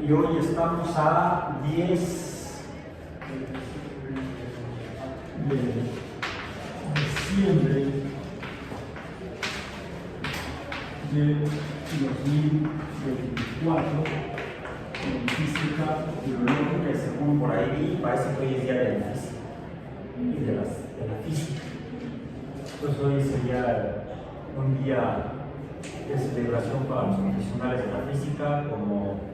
y hoy estamos a 10 de diciembre de 2024 en física biológica, y según por ahí parece que hoy es día de la física y de la física. Pues hoy sería un día de celebración para los profesionales de la física, como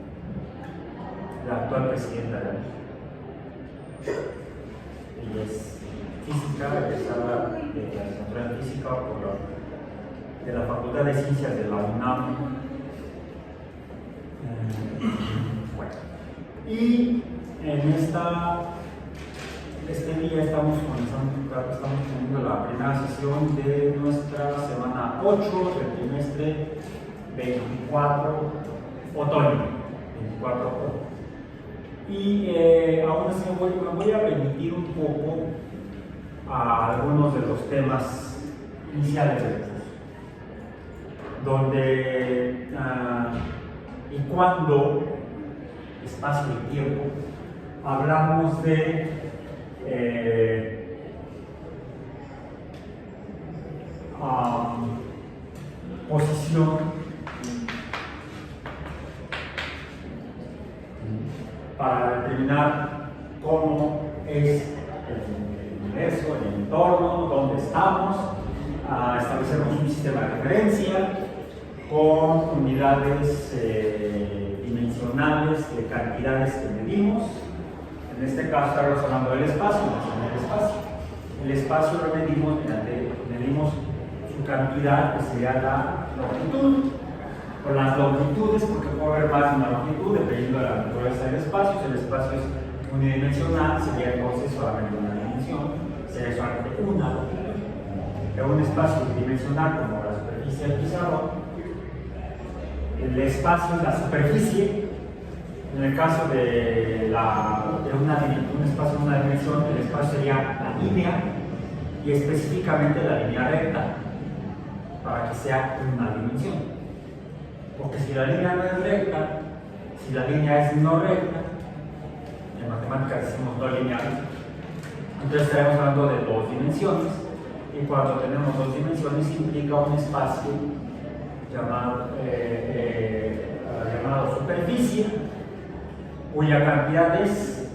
la actual presidenta de la Ella es física, egresada de la licenciatura en física de la Facultad de Ciencias de la UNAM. Bueno. Y en este día estamos teniendo la primera sesión de nuestra semana 8 del trimestre 24 otoño. 24 otoño. Y aún así me voy a remitir un poco a algunos de los temas iniciales del curso, donde y cuando, espacio y tiempo, hablamos de posición, para determinar cómo es el universo, el entorno, dónde estamos, establecemos un sistema de referencia con unidades dimensionales de cantidades que medimos. En este caso estamos hablando del espacio, el espacio lo medimos su cantidad, que sería la longitud. Con las longitudes, porque puede haber más de una longitud dependiendo de la naturaleza del espacio. Si el espacio es unidimensional, sería entonces solamente una dimensión, sería solamente una longitud. En un espacio bidimensional, como la superficie del pizarrón, el espacio es la superficie. En el caso de un espacio de una dimensión, el espacio sería la línea, y específicamente la línea recta, para que sea una dimensión. Porque si la línea no es recta, si la línea es no recta, en matemáticas decimos no lineal, entonces estaremos hablando de dos dimensiones, y cuando tenemos dos dimensiones implica un espacio llamado superficie, cuya cantidad es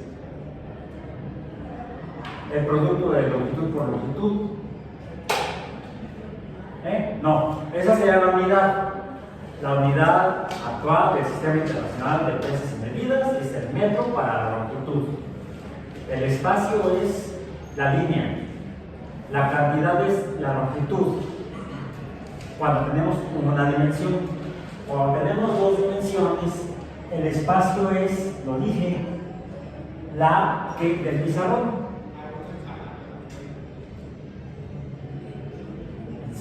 el producto de longitud por longitud. No, esa sería la unidad. La unidad actual del Sistema Internacional de Pesas y Medidas es el metro para la longitud. El espacio es la línea. La cantidad es la longitud. Cuando tenemos una dimensión. Cuando tenemos dos dimensiones, el espacio es, lo dije, la que del pizarrón.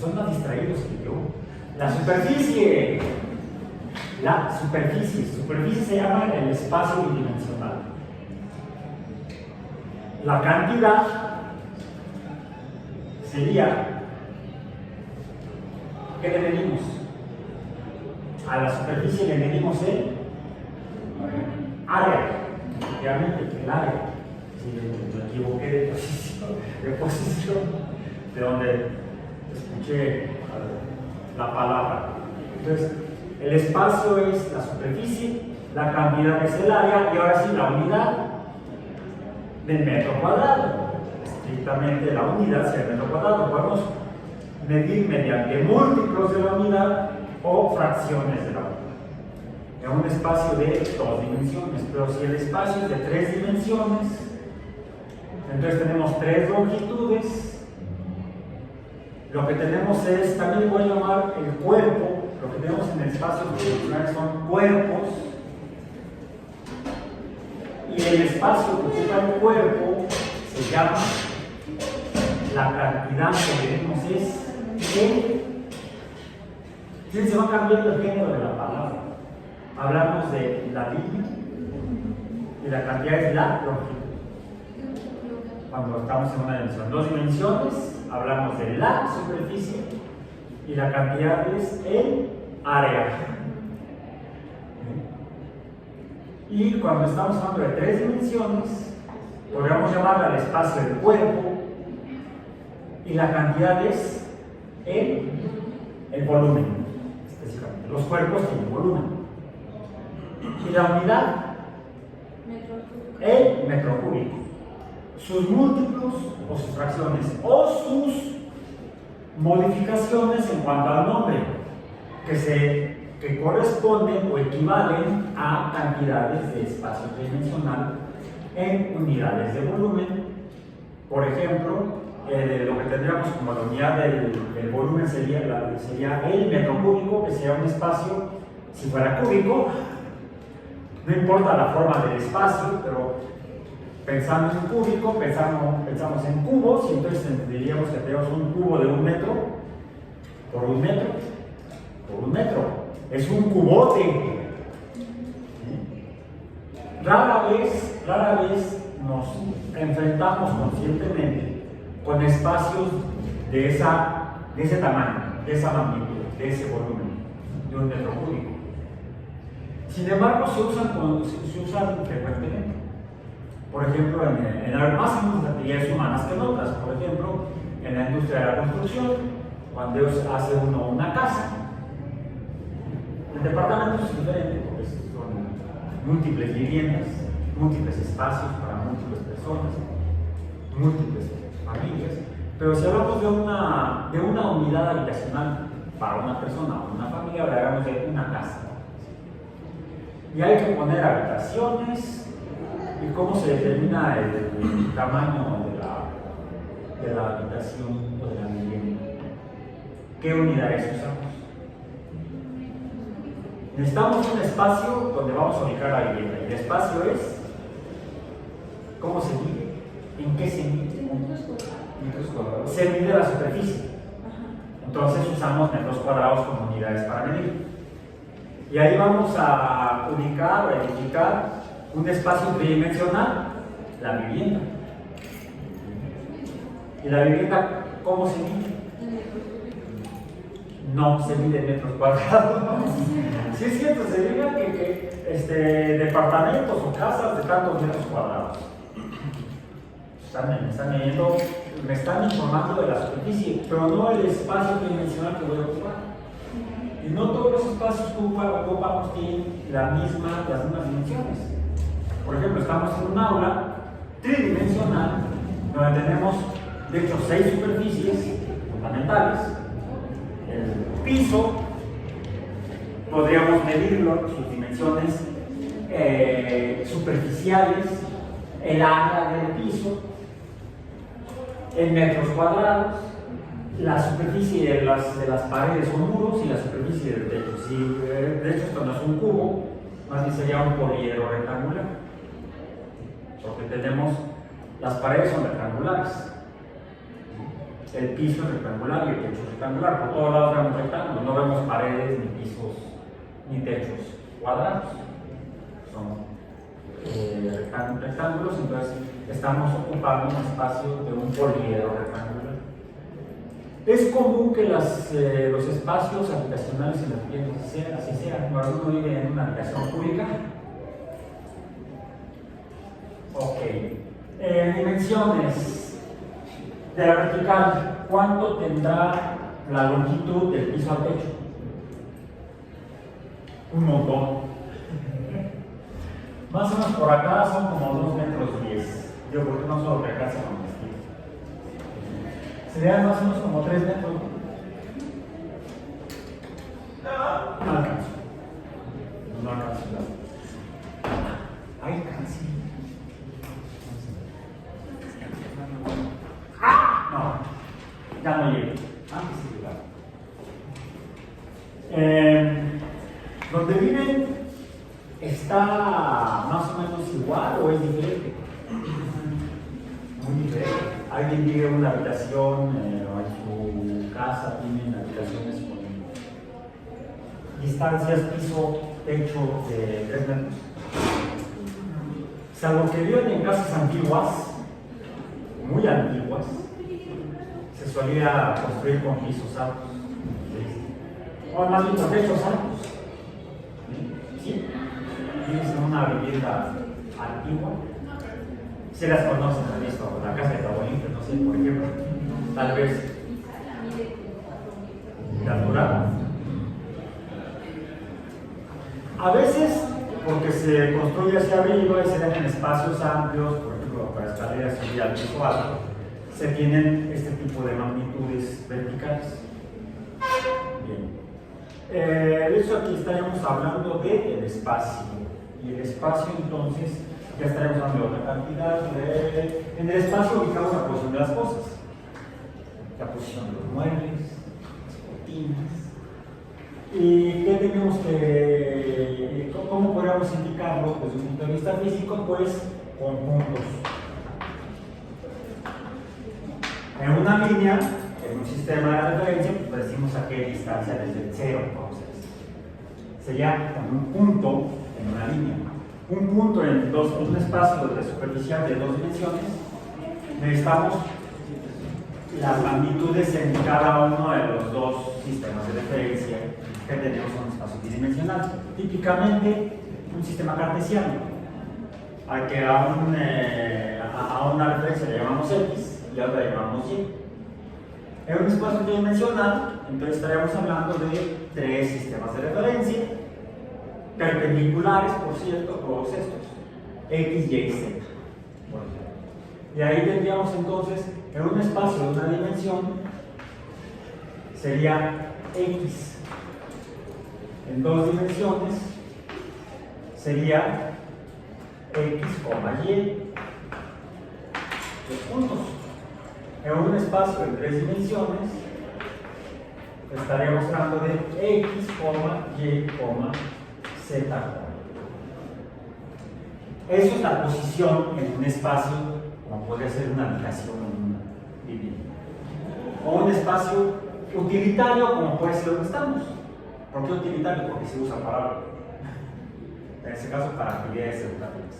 Son más distraídos que yo. La superficie se llama el espacio bidimensional. La cantidad sería, ¿qué le medimos? A la superficie le medimos el área, efectivamente, el área. Si me equivoqué de posición, de donde escuché la palabra. Entonces, el espacio es la superficie, la cantidad es el área, y ahora sí la unidad del metro cuadrado. Estrictamente la unidad es el metro cuadrado. Podemos medir mediante múltiplos de la unidad o fracciones de la unidad. En un espacio de dos dimensiones, pero si el espacio es de tres dimensiones, entonces tenemos tres longitudes. Lo que tenemos es, también voy a llamar el cuerpo, lo que tenemos en el espacio tridimensional son cuerpos, y el espacio que ocupa el cuerpo se llama, la cantidad que tenemos es ¿qué? Entonces se va cambiando el género de la palabra. Hablamos de la línea, y la cantidad es la longitud. Cuando estamos en una dimensión, dos dimensiones, hablamos de la superficie, y la cantidad es el área. Y cuando estamos hablando de 3 dimensiones, podríamos llamarle al espacio el cuerpo, y la cantidad es el volumen, específicamente. Los cuerpos tienen volumen. Y la unidad, el metro cúbico. Sus múltiplos o sus fracciones, o sus modificaciones en cuanto al nombre, que corresponden o equivalen a cantidades de espacio tridimensional en unidades de volumen. Por ejemplo, lo que tendríamos como la unidad del volumen sería el metro cúbico, que sería un espacio, si fuera cúbico, no importa la forma del espacio, pero pensando en cúbico, pensamos en cubos, y entonces diríamos que tenemos un cubo de 1 metro por 1 metro por 1 metro. Es un cubote. Rara vez nos enfrentamos conscientemente con espacios de ese tamaño, de esa magnitud, de ese volumen, de 1 metro cúbico. Sin embargo, se usan frecuentemente. Por ejemplo, más en las actividades humanas que en otras. Por ejemplo, en la industria de la construcción, cuando hace uno una casa. El departamento es diferente porque son múltiples viviendas, múltiples espacios para múltiples personas, múltiples familias. Pero si hablamos de una unidad habitacional para una persona o una familia, hablaremos de una casa. Y hay que poner habitaciones. ¿Y cómo se determina el tamaño de la habitación o de la vivienda? ¿Qué unidades usamos? Necesitamos un espacio donde vamos a ubicar la vivienda. Y el espacio es, ¿cómo se mide? ¿En qué se mide? Metros cuadrados. Se mide la superficie. Entonces usamos metros cuadrados como unidades para medir. Y ahí vamos a ubicar o identificar un espacio tridimensional, la vivienda. ¿Y la vivienda cómo se mide? No se mide en metros cuadrados. Sí es cierto, se diga que departamentos o casas de tantos metros cuadrados. Me están informando de la superficie, pero no el espacio tridimensional que voy a ocupar. Y no todos los espacios que ocupamos tienen las mismas dimensiones. Por ejemplo, estamos en un aula tridimensional donde tenemos, de hecho, 6 superficies fundamentales. El piso, podríamos medirlo, sus dimensiones superficiales, el área del piso, en metros cuadrados, la superficie de las paredes o muros y la superficie del techo. Si de hecho esto no es un cubo, más bien sería un poliedro rectangular, porque tenemos, las paredes son rectangulares, el piso es rectangular y el techo es rectangular. Por todos lados vemos rectángulos, no vemos paredes, ni pisos, ni techos cuadrados. Son rectángulos, entonces estamos ocupando un espacio de un poliedro rectangular. Es común que los espacios habitacionales en las viviendas así sean. Cuando uno vive en una habitación pública. Ok. Dimensiones de la vertical. ¿Cuánto tendrá la longitud del piso al techo? Un montón. Más o menos por acá son como 2 metros 10. Yo porque no solo que acá se van vestidos. Serían más o menos como 3 metros. No alcanzo. No alcanzo. Ay, casi. No, ya no llego. Antes sí llegaba. Donde viven está más o menos igual o es diferente. Muy diferente. Alguien vive en una habitación o en su casa tienen habitaciones con distancias piso-techo de 3 metros. Salvo que viven en casas antiguas, muy antiguas, se solía construir con pisos altos. O más bien con techos altos. ¿Sí? Vives en una una vivienda antigua. Se las conocen, han visto, la casa de tu abuelita, no sé, por ejemplo, tal vez natural. A veces, porque se construye hacia arriba y se dejan espacios amplios, por ejemplo, para escaleras y al piso alto, se tienen este tipo de magnitudes verticales. Bien. De eso aquí estaríamos hablando del espacio. Y el espacio, entonces, ya estaremos hablando de otra cantidad. En el espacio ubicamos la posición de las cosas, la posición de los muebles, las cortinas. ¿Y qué tenemos que, cómo podríamos indicarlo desde un punto de vista físico? Pues con puntos. En una línea, en un sistema de referencia, pues decimos a qué distancia desde el cero, vamos a decir. Sería con un punto en una línea. Un punto en un espacio superficial de 2 dimensiones, necesitamos las magnitudes en cada uno de los 2 sistemas de referencia que tenemos en un espacio bidimensional. Típicamente, un sistema cartesiano, al que a una referencia le llamamos X y a otra le llamamos Y. En un espacio tridimensional, entonces estaríamos hablando de 3 sistemas de referencia, perpendiculares, por cierto, todos estos, X, Y y Z, por ejemplo. Y ahí tendríamos entonces, en un espacio de una dimensión, sería X. En 2 dimensiones, sería X, Y, los puntos. En un espacio de 3 dimensiones, estaríamos hablando de X, Y, Z. Eso es la posición en un espacio, como podría ser una habitación en una vivienda. O un espacio utilitario, como puede ser donde estamos. ¿Por qué utilitario? Porque se usa para algo. En este caso, para actividades educativas.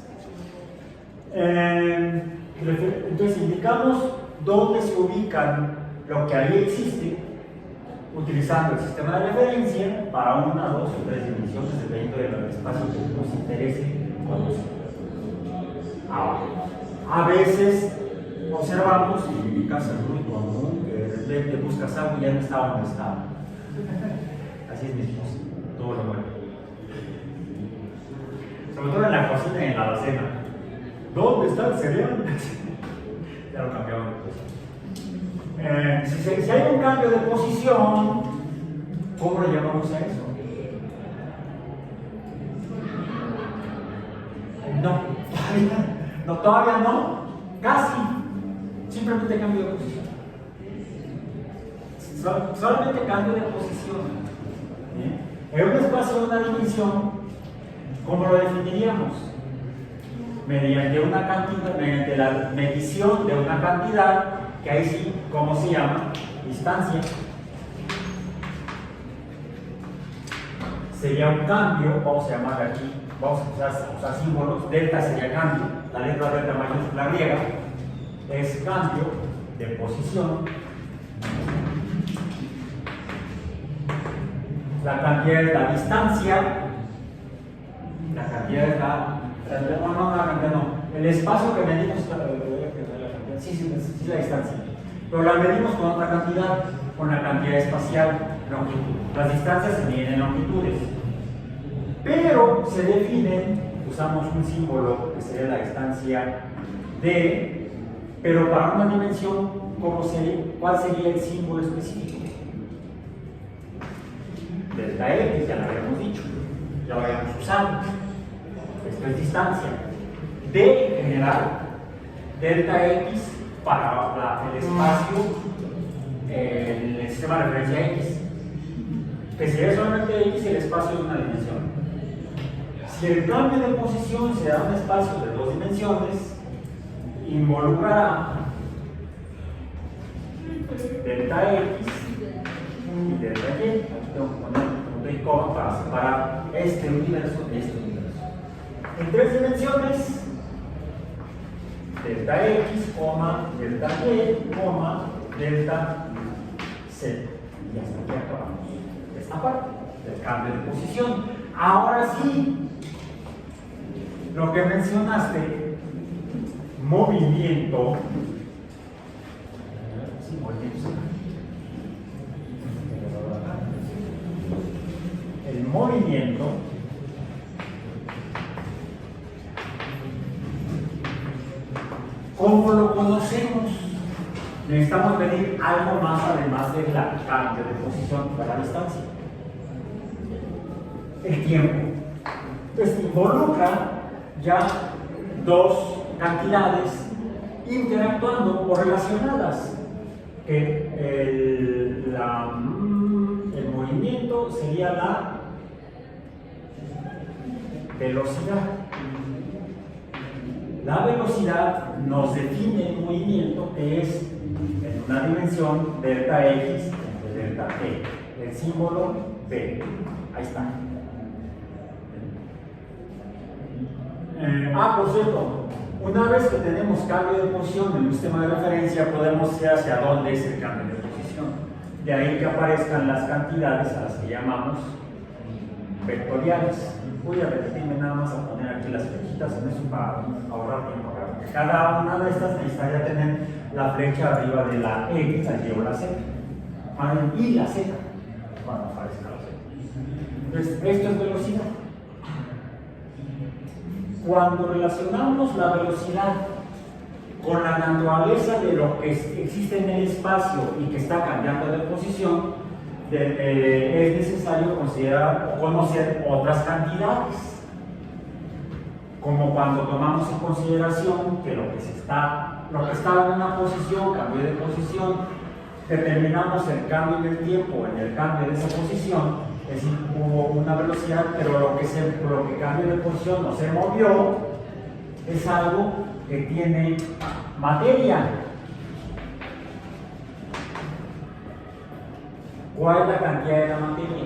Entonces, indicamos dónde se ubican lo que ahí existe, utilizando el sistema de referencia para 1, 2 o 3 dimensiones, dependiendo del espacio que nos interese conocer. Ahora, a veces observamos y ubicas el ruido común, que de repente buscas algo y ya no está donde está. Así es mi esposa, todo lo bueno. Sobre todo en la cocina y en la alacena. ¿Dónde está el cereal? Ya lo cambiamos de posición. Si hay un cambio de posición, ¿cómo le llamamos a eso? Todavía no, casi. Simplemente cambio de posición. Solamente cambio de posición. En un espacio de una dimensión, ¿cómo lo definiríamos? Mediante una cantidad, mediante la medición de una cantidad, que ahí sí, ¿cómo se llama? Distancia. Sería un cambio, vamos a llamar aquí, vamos a usar símbolos, delta sería cambio, la letra delta mayúscula griega es cambio de posición. La cantidad es la distancia, la cantidad es el espacio que medimos, sí, la distancia, pero la medimos con otra cantidad, con la cantidad espacial, longitud. Las distancias se miden en longitudes, pero se definen, usamos un símbolo que sería la distancia D, pero para una dimensión, ¿cuál sería el símbolo específico? Delta X, ya lo habíamos dicho, ya lo habíamos usado. Esto es distancia. D en general, delta X para el espacio, el sistema de referencia X, que sería solamente X el espacio de una dimensión. Si el cambio de posición se da en un espacio de 2 dimensiones, involucrará delta X y delta Y. Aquí tengo que poner punto y coma para separar este universo de este universo. En 3 dimensiones, delta X, delta Y, delta Z. Y hasta aquí acabamos esta parte del cambio de posición. Ahora sí, lo que mencionaste, movimiento, sí, movimiento, el movimiento ¿cómo lo conocemos? Necesitamos medir algo más además del cambio de posición para la distancia. El tiempo. Entonces involucra ya dos cantidades interactuando o relacionadas. El movimiento sería la velocidad. La velocidad nos define el movimiento que es en una dimensión delta x entre delta t. El símbolo v. Ahí está. Por cierto, una vez que tenemos cambio de posición en un sistema de referencia, podemos ver hacia dónde es el cambio de posición. De ahí que aparezcan las cantidades a las que llamamos vectoriales. Voy a repetirme nada más a poner aquí las flechitas en eso para ahorrar tiempo. Porque cada una de estas necesitaría tener la flecha arriba de la X, la Y o la Z. Y la Z, cuando aparezca la Z. Entonces, esto es velocidad. Cuando relacionamos la velocidad con la naturaleza de lo que existe en el espacio y que está cambiando de posición, es necesario considerar o conocer otras cantidades, como cuando tomamos en consideración que lo que está en una posición, cambio de posición, determinamos el cambio del tiempo en el cambio de esa posición. Es decir, hubo una velocidad, pero lo que cambió de posición no se movió, es algo que tiene materia. ¿Cuál es la cantidad de la materia?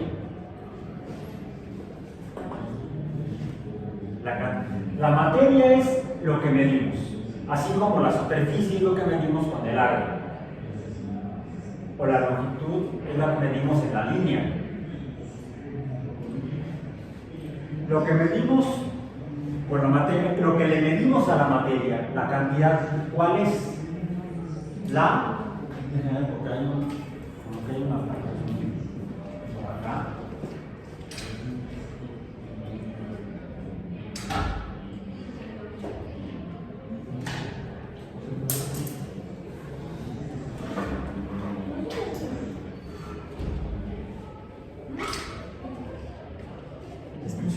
La materia es lo que medimos, así como la superficie es lo que medimos con el área, o la longitud es la que medimos en la línea. Lo que medimos con la materia, lo que le medimos a la materia, la cantidad, ¿cuál es? La, porque hay una por acá.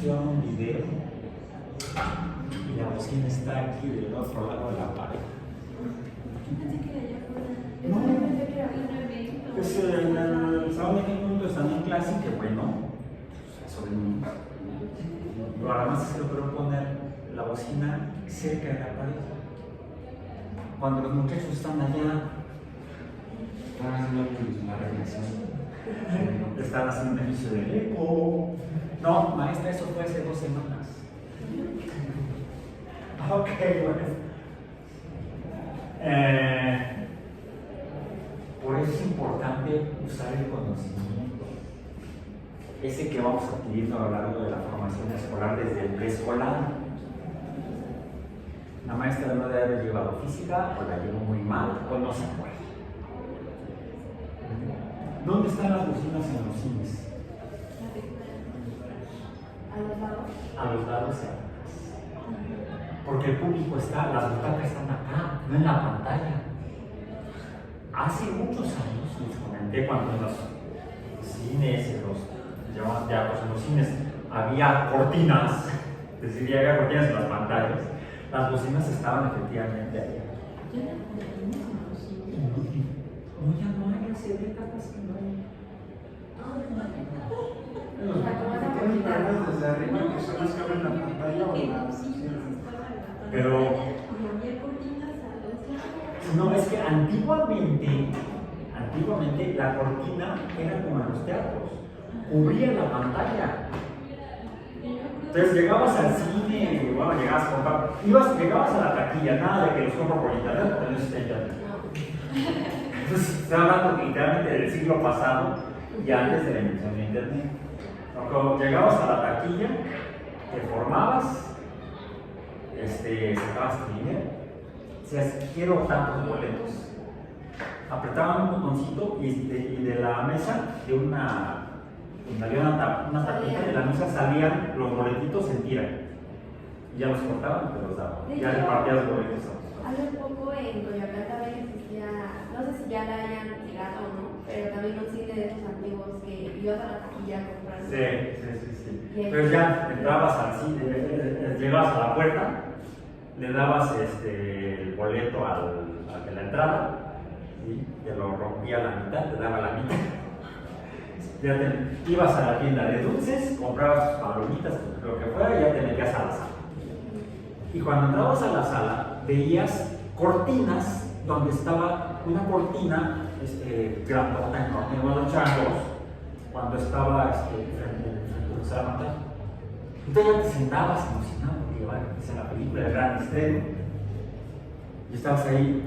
Un video y la bocina está aquí del otro lado de la pared. No, pues en el salón de mundo están en clase, que bueno, sobre pero además se lo puedo poner la bocina cerca de la pared. Cuando los muchachos están allá, están haciendo un ejercicio de eco. No, maestra, eso fue hace 2 semanas. Ok, bueno. Por eso es importante usar el conocimiento. Ese que vamos adquiriendo a lo largo de la formación escolar desde el preescolar. La maestra no debe haber llevado física, o la llevó muy mal, o no se acuerda. ¿Dónde están las bocinas en los cines? A los lados y atrás. Porque el público está, las butacas están acá, no en la pantalla. Hace muchos años, les comenté, cuando en los cines, en los cines había cortinas, es decir, había cortinas en las pantallas, las bocinas estaban efectivamente ahí. No, ya no hay, hace décadas que no hay. Desde arriba que son las que abren la pantalla o pero no, es que antiguamente la cortina era como en los teatros, cubría la pantalla. Entonces llegabas al cine, bueno, llegabas a la taquilla, nada de que los compro por internet, porque no existe internet. Entonces estoy hablando literalmente del siglo pasado y antes de la invención de internet. Cuando llegabas a la taquilla, te formabas sacabas tu dinero, decías, quiero tantos boletos. Apretaban un botoncito y de la mesa, donde había una tapita de la mesa, salían los boletitos en tira. Y ya los cortaban y te los daban. Ya repartías los boletos. Hace poco en Coyoacán también existía, no sé si ya la hayan tirado o no, pero también un cine de esos antiguos que ibas a la taquilla a comprar. Sí. Entonces ya entrabas al cine, llegabas a la puerta, le dabas el boleto al de la entrada, ¿sí? Te lo rompía a la mitad, te daba la mitad. Ya ibas a la tienda de dulces, comprabas tus palomitas, lo que fuera, y ya te metías a la sala. Y cuando entrabas a la sala, veías cortinas donde estaba una cortina grandota en los changos, cuando estaba frente a la pantalla. Entonces ya te sentabas emocionado porque iba a la película, el gran estreno. Y estabas ahí,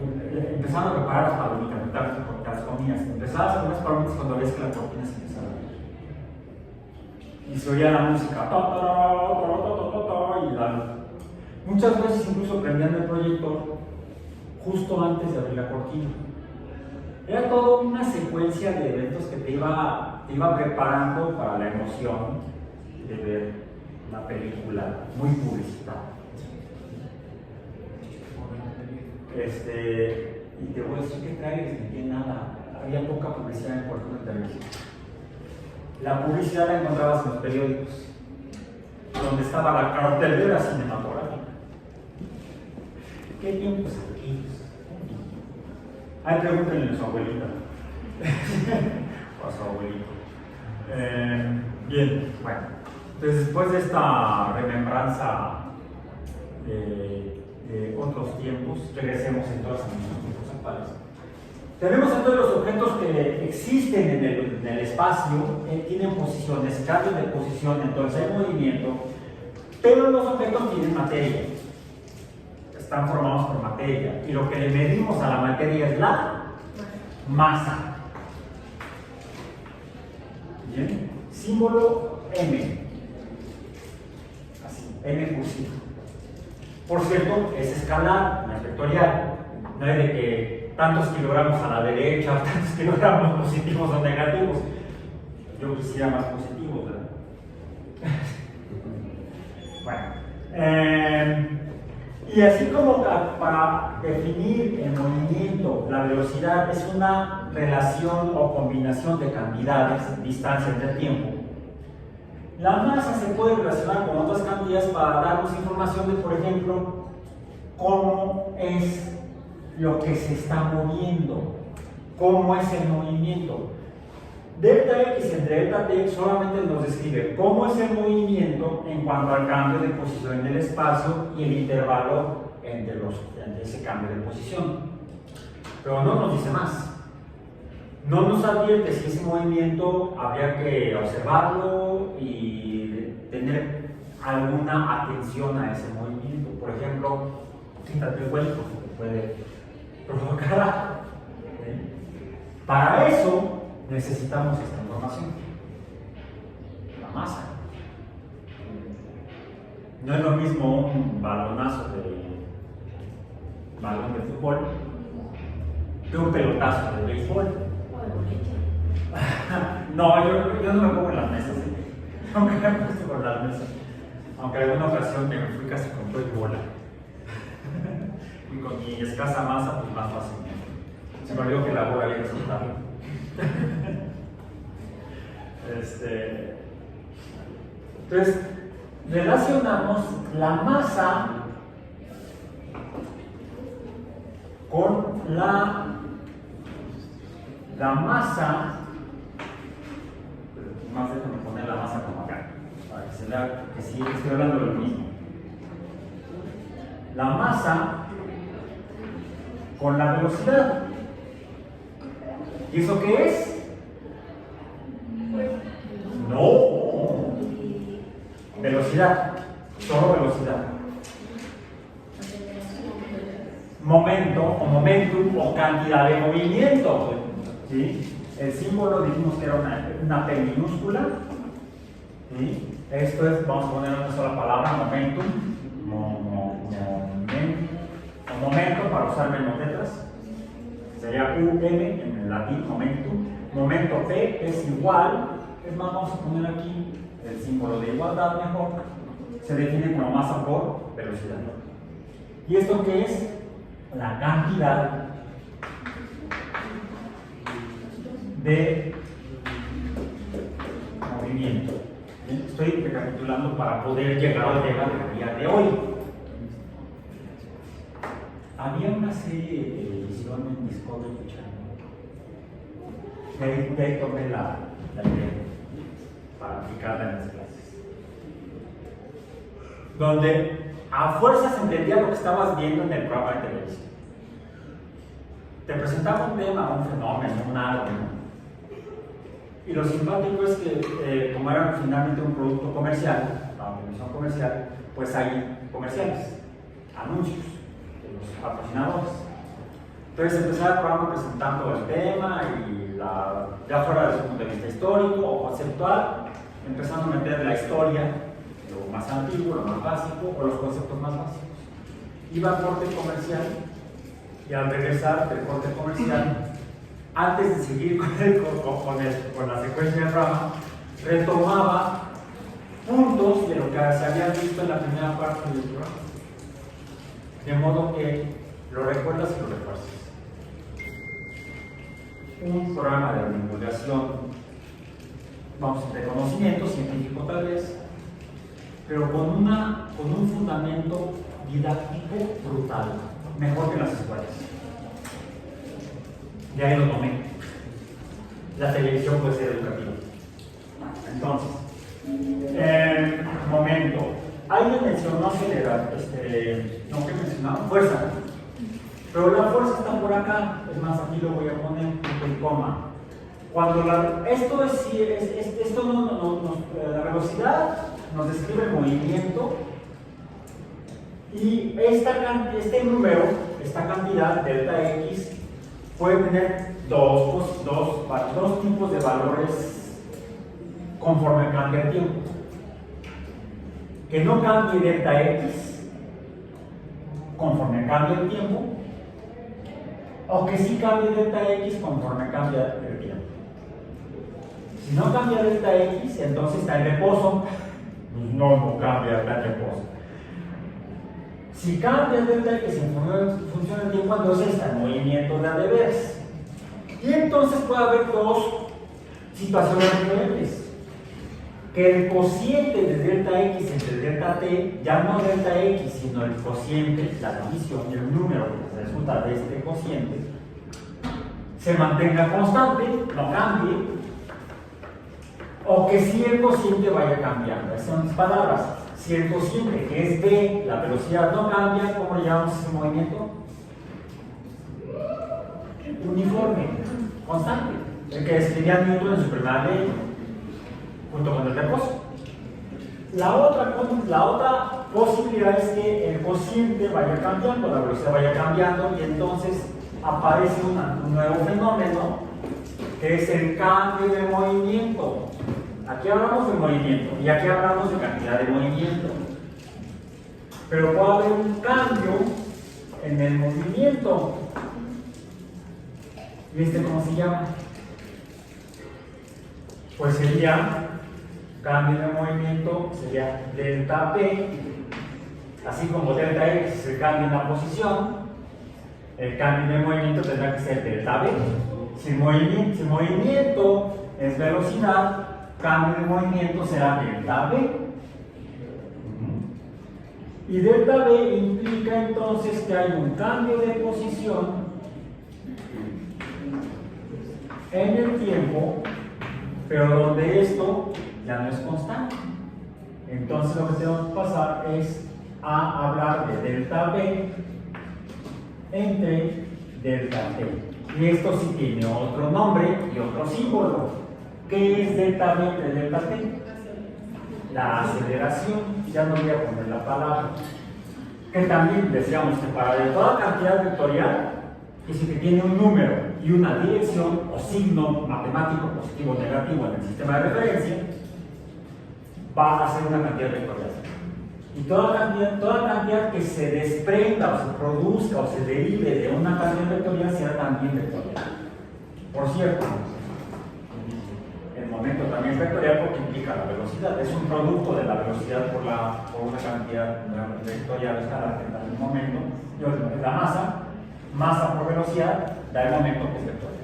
empezaban a preparar las palomitas, te las comías. Empezabas a comer las palomitas cuando ves que las cortinas empezaban a ir. Y se oía la música, muchas veces incluso prendían el proyector justo antes de abrir la cortina. Era toda una secuencia de eventos que te iba preparando para la emoción de ver una película muy publicitada. Y te voy a decir que trailers ni que nada, había poca publicidad en Puerto de televisión. La publicidad la encontrabas en los periódicos, donde estaba la cartelera cinematográfica. ¿Qué tiempos aquellos? Ahí pregúntenle a su abuelita. O a su abuelito. Bien, bueno. Entonces, después de esta remembranza de otros tiempos, regresemos entonces a nuestros tiempos actuales. Tenemos entonces los objetos que existen en el espacio, tienen posiciones, cambios de posición, entonces hay movimiento, pero los objetos tienen materia. Están formados por materia, y lo que le medimos a la materia es la masa. Bien, símbolo M, así, M cursivo. Por cierto, es escalar, no es vectorial, no es de que tantos kilogramos a la derecha, tantos kilogramos positivos o negativos. Yo quisiera más positivos, ¿verdad? Bueno, y así como para definir el movimiento, la velocidad es una relación o combinación de cantidades, distancias del tiempo. La masa se puede relacionar con otras cantidades para darnos información de, por ejemplo, cómo es lo que se está moviendo, cómo es el movimiento. Delta X entre delta T solamente nos describe cómo es el movimiento en cuanto al cambio de posición en el espacio y el intervalo entre ese cambio de posición. Pero no nos dice más. No nos advierte si ese movimiento habría que observarlo y tener alguna atención a ese movimiento. Por ejemplo, quítate el cuello porque puede provocar algo. Para eso necesitamos esta información, la masa. No es lo mismo un balonazo de balón de fútbol que un pelotazo de béisbol. No, yo no me pongo en las mesas, aunque me he puesto por las mesas, aunque en alguna ocasión me fui casi con todo y bola. Y con mi escasa masa, pues más fácilmente. Se me olvidó que la bola había que soltarla. Entonces, relacionamos la masa con la masa. Más déjame poner la masa como acá, para que se vea que sí estoy hablando de lo mismo. La masa con la velocidad. ¿Y eso qué es? No. Velocidad. Solo velocidad. Momento o momentum o cantidad de movimiento. ¿Sí? El símbolo dijimos que era una P minúscula. ¿Sí? Esto es, vamos a poner una sola palabra, momentum. para usar menos letras. Sería UM en el latín, momentum. Momento P es igual. Es más, vamos a poner aquí el símbolo de igualdad mejor. Se define como masa por velocidad. ¿Y esto qué es? La cantidad de movimiento. Estoy recapitulando para poder llegar al tema del día de hoy. Había una serie de televisión en Discovery Channel. De ahí tomé la idea para aplicarla en las clases. Donde a fuerzas entendía lo que estabas viendo en el programa de televisión. Te presentaba un tema, un fenómeno, un algo, ¿no? Y lo simpático es que, como era finalmente un producto comercial, la televisión comercial, pues hay comerciales, anuncios de los patrocinadores. Entonces empezaba el programa presentando el tema y ya fuera desde su punto de vista histórico o conceptual, empezando a meter la historia, lo más antiguo, lo más básico o los conceptos más básicos. Iba a corte comercial y al regresar del corte comercial, antes de seguir con la secuencia del programa, retomaba puntos de lo que se había visto en la primera parte del programa. De modo que lo recuerdas y lo refuerzas. Un programa de divulgación, vamos, de conocimiento científico tal vez, pero con un fundamento didáctico brutal, mejor que las escuelas. De ahí lo tomé. La televisión puede ser educativa. Entonces, momento. Alguien mencionó acelerar, no, ¿qué mencionaba? Fuerza. Pero la fuerza está por acá. Es más, aquí lo voy a poner en coma. Cuando la velocidad nos describe el movimiento y este número, esta cantidad, delta X, puede tener dos tipos de valores conforme cambia el tiempo. Que no cambie delta X conforme cambia el tiempo, o que sí cambie delta X conforme cambia el tiempo. Si no cambia delta X, entonces está en reposo. No cambia, está en reposo. Si cambia delta X en función del tiempo, entonces está en movimiento de a de veras. Y entonces puede haber dos situaciones diferentes. Que el cociente de delta X entre delta T, ya no delta X, sino el cociente, la división, el número que resulta de este cociente, se mantenga constante, no cambie, o que si el cociente vaya cambiando. Esas son las palabras. Si el cociente, que es B, la velocidad no cambia, ¿cómo le llamamos ese movimiento? Uniforme, constante. El que describía Newton en su primera ley, junto con el reposo. La otra posibilidad es que el cociente vaya cambiando, la velocidad vaya cambiando, y entonces aparece un nuevo fenómeno que es el cambio de movimiento. Aquí hablamos de movimiento y aquí hablamos de cantidad de movimiento. Pero puede haber un cambio en el movimiento. ¿Y cómo se llama? Pues sería cambio de movimiento, sería delta P, así como delta X es el cambio en la posición, el cambio de movimiento tendrá que ser delta B. Si movimiento es velocidad, cambio de movimiento será delta B. Y delta B implica entonces que hay un cambio de posición en el tiempo, pero donde esto ya no es constante. Entonces lo que tenemos que pasar es a hablar de delta B entre delta T. Y esto sí tiene otro nombre y otro símbolo. ¿Qué es delta B entre delta T? La aceleración. Ya no voy a poner la palabra. Que también decíamos que para de toda cantidad vectorial, que si tiene un número y una dirección o signo matemático positivo o negativo en el sistema de referencia, va a ser una cantidad vectorial. Y toda cantidad que se desprenda o se produzca o se derive de una cantidad vectorial será también vectorial. Por cierto, el momento también es vectorial porque implica la velocidad. Es un producto de la velocidad por una cantidad vectorial escalar que da el momento. La masa por velocidad da el momento que es vectorial.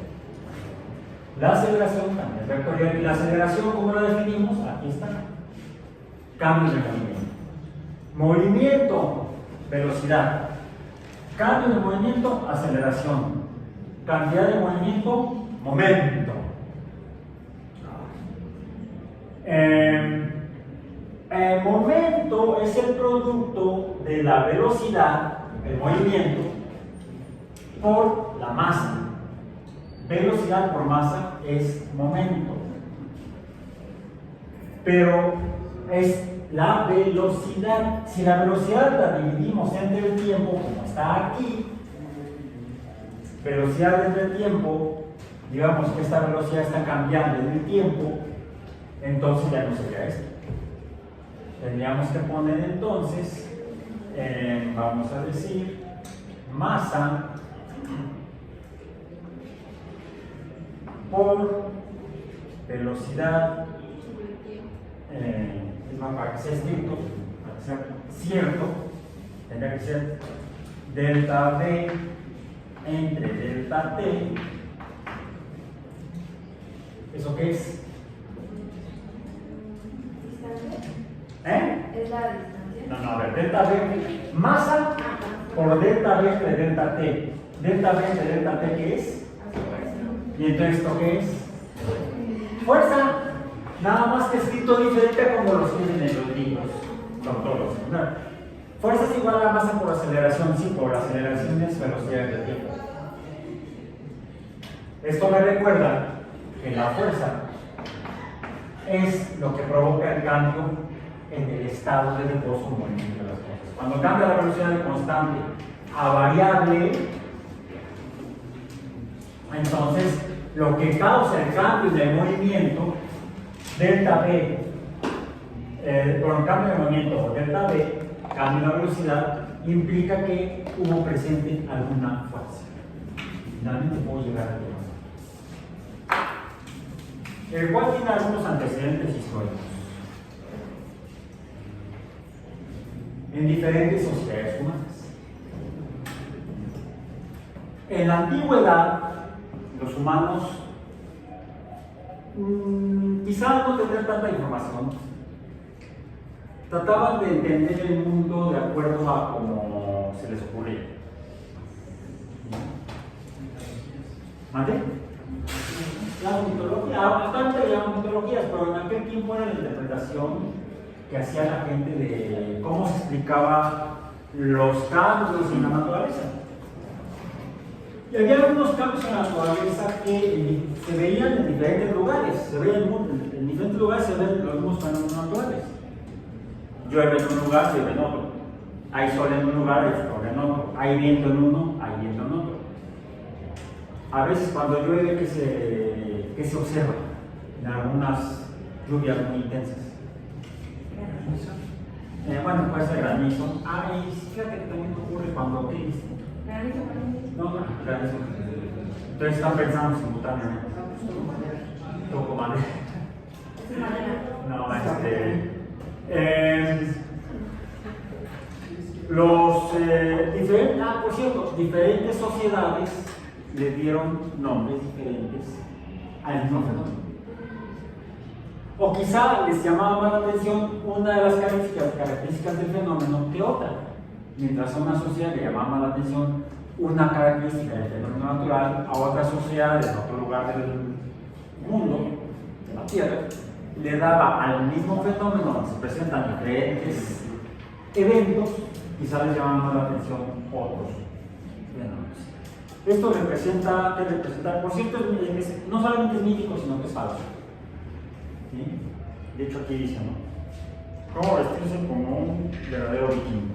La aceleración también es vectorial. Y la aceleración, ¿cómo la definimos? Aquí está. Cambio de movimiento. Movimiento, velocidad. Cambio de movimiento, aceleración. Cantidad de movimiento, momento. El momento es el producto de la velocidad, el movimiento, por la masa. Velocidad por masa es momento. Pero es la velocidad. Si la velocidad la dividimos entre el tiempo, como está aquí, velocidad entre el tiempo, digamos que esta velocidad está cambiando en el tiempo, entonces ya no sería esto. Tendríamos que poner entonces, vamos a decir, masa por velocidad, para que sea estricto, para que sea cierto, tendría que ser delta V entre delta T. ¿Eso qué es? ¿Es la distancia? No, a ver, delta V, masa por delta V entre delta T. Delta V entre delta T, ¿qué es? ¿Y entonces esto qué es? Fuerza. Nada más que escrito diferente como los tienen en los libros. Son todos. Fuerza es igual a masa por aceleración. Sí, por aceleración es velocidad del tiempo. Esto me recuerda que la fuerza es lo que provoca el cambio en el estado de reposo o movimiento de las cosas. Cuando cambia la velocidad de constante a variable, entonces lo que causa el cambio de movimiento, delta V, por un cambio de movimiento por delta V, cambio de velocidad, implica que hubo presente alguna fuerza. Finalmente puedo llegar a el cual tiene algunos antecedentes históricos en diferentes sociedades humanas. En la antigüedad, los humanos quizás no tener tanta información, trataban de entender el mundo de acuerdo a cómo se les ocurría. ¿Mande? La mitología, actualmente le llaman mitologías, pero en aquel tiempo era la interpretación que hacía la gente de cómo se explicaba los cambios en la naturaleza. Y había algunos cambios en la naturaleza que se veían en diferentes lugares, en diferentes lugares se ven los mismos fenómenos naturales. Llueve en un lugar, llueve en otro. Hay sol en un lugar, hay sol en otro. Hay viento en uno, hay viento en otro. A veces cuando llueve, ¿qué se observa? En algunas lluvias muy intensas. Bueno, puede ser granizo. Y fíjate que también ocurre cuando ¿qué? ¿Granizo? No, granizo. Entonces están pensando simultáneamente. Toco madera. Es madera. No, por cierto, diferentes sociedades le dieron nombres diferentes al mismo fenómeno. O quizá les llamaba más la atención una de las características del fenómeno que otra. Mientras a una sociedad le llamaba más la atención una característica del fenómeno natural, a otra sociedad en otro lugar del mundo, de la Tierra, le daba al mismo fenómeno donde se presentan diferentes eventos, quizá les llamaba más la atención otros fenómenos. Esto representa, por cierto, no solamente es mítico, sino que es falso. ¿Sí? De hecho, aquí dice, ¿no? ¿Cómo vestirse como un verdadero vikingo?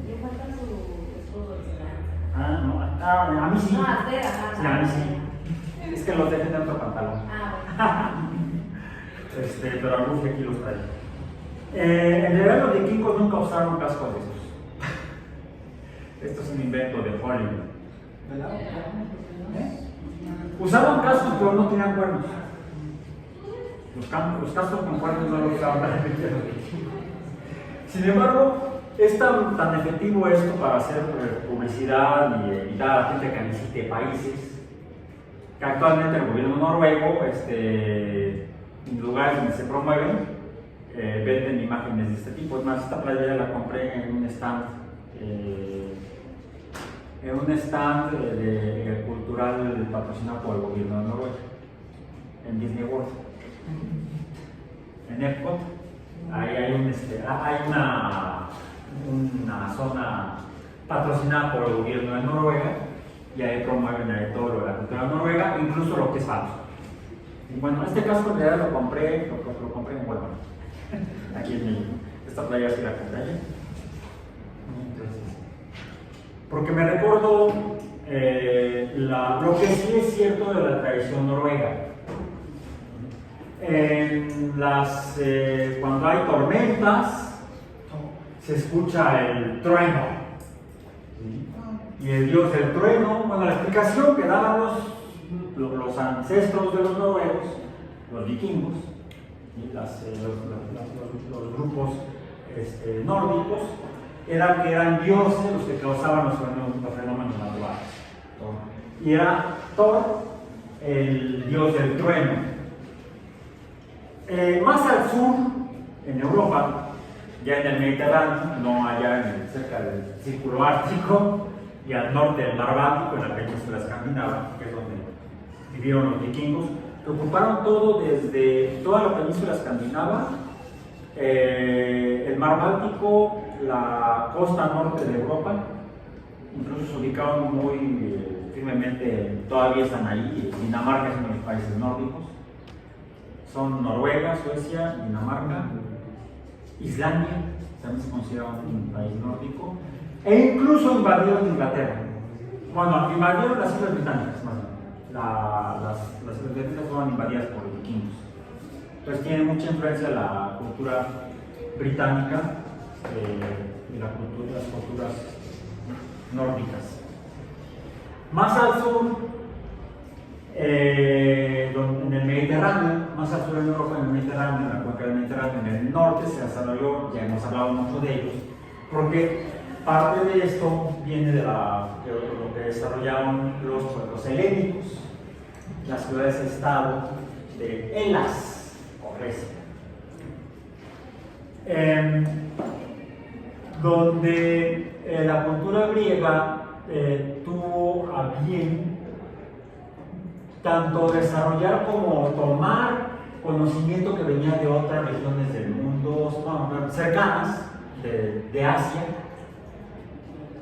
Le falta su escudo de A mí sí. No, a usted, ajá. Sí, a mí sí. Es que los dejé en otro pantalón. Bueno. Pero a Rufi aquí los trae. En realidad los vikingos nunca usaron cascos de esos. Esto es un invento de Hollywood. ¿Verdad? Usaban cascos, pero no tenían cuernos. Los cascos con cuernos no los usaban para efectivo los vikingos. Sin embargo, es tan efectivo esto para hacer publicidad y evitar a la gente que visite países, que actualmente el gobierno noruego, en lugares donde se promueven, venden imágenes de este tipo. Es más, esta playera la compré en un stand cultural patrocinado por el gobierno de Noruega, en Disney World, en Epcot. Ahí hay una zona patrocinada por el gobierno de Noruega y ahí promueven ahí todo lo de la cultura noruega, incluso lo que es falso. Y bueno, este casco en realidad lo compré en Walmart, aquí en México. Esta playa sí la compré allá. Entonces, porque me recuerdo lo que sí es cierto de la tradición noruega. Cuando hay tormentas, se escucha el trueno. ¿Sí? Y el dios del trueno, bueno, la explicación que daban los ancestros de los noruegos, los vikingos, ¿sí? Los grupos nórdicos, era que eran dioses los que causaban los fenómenos naturales. Y era Thor, el dios del trueno. Más al sur, en Europa, ya en el Mediterráneo, no allá cerca del Círculo Ártico, y al norte del Mar Báltico, en la península escandinava, que es donde vivieron los vikingos, que ocuparon todo desde toda la península escandinava, el Mar Báltico, la costa norte de Europa, incluso se ubicaron muy firmemente, todavía están ahí. Dinamarca es uno de los países nórdicos, son Noruega, Suecia, Dinamarca, Islandia, también se considera un país nórdico, e incluso invadieron Inglaterra. Bueno, invadieron las Islas Británicas, más bien. Las Islas Británicas fueron invadidas por los vikingos. Entonces tiene mucha influencia la cultura británica y las culturas nórdicas. Más al sur, en el Mediterráneo, más al sur de Europa, en el Mediterráneo, en la cuenca del Mediterráneo, en el norte se desarrolló, ya hemos hablado mucho de ellos, porque parte de esto viene de lo que desarrollaron los pueblos helénicos, las ciudades-estado de Elas o Grecia, donde la cultura griega tuvo a bien tanto desarrollar como tomar conocimiento que venía de otras regiones del mundo, bueno, cercanas de Asia,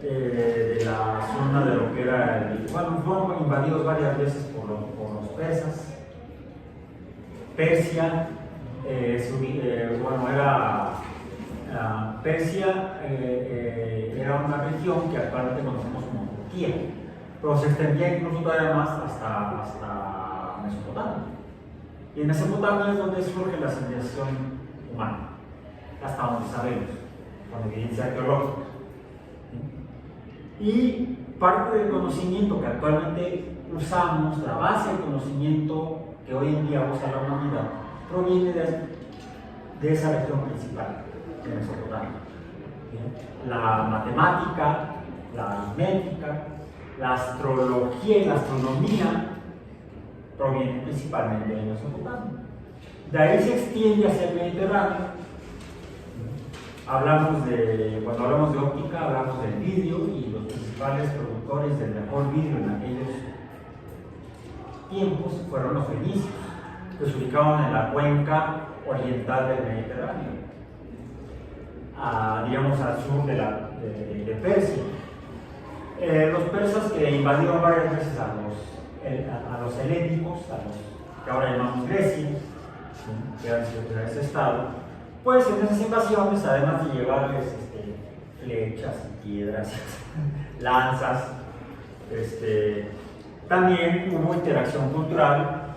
de la zona de lo que era, bueno, fueron invadidos varias veces por los persas. Persia, Persia era una región que actualmente conocemos como Turquía, pero se extendía incluso todavía más hasta Mesopotamia. Y en Mesopotamia es donde surge la civilización humana, hasta donde sabemos, con evidencia arqueológica. Y parte del conocimiento que actualmente usamos, la base del conocimiento que hoy en día usa la humanidad, proviene de esa región principal, de Mesopotamia. La matemática, la aritmética, la astrología y la astronomía provienen principalmente de Mesopotamia. De ahí se extiende hacia el Mediterráneo. Cuando hablamos de óptica, hablamos del vidrio, y los principales productores del mejor vidrio en aquellos tiempos fueron los fenicios, que se ubicaban en la cuenca oriental del Mediterráneo, digamos al sur de Persia. Los persas, que invadieron varias veces a los helénicos, que ahora llamamos Grecia, que han sido ese estado, pues en esas invasiones, además de llevarles flechas y piedras, lanzas, también hubo interacción cultural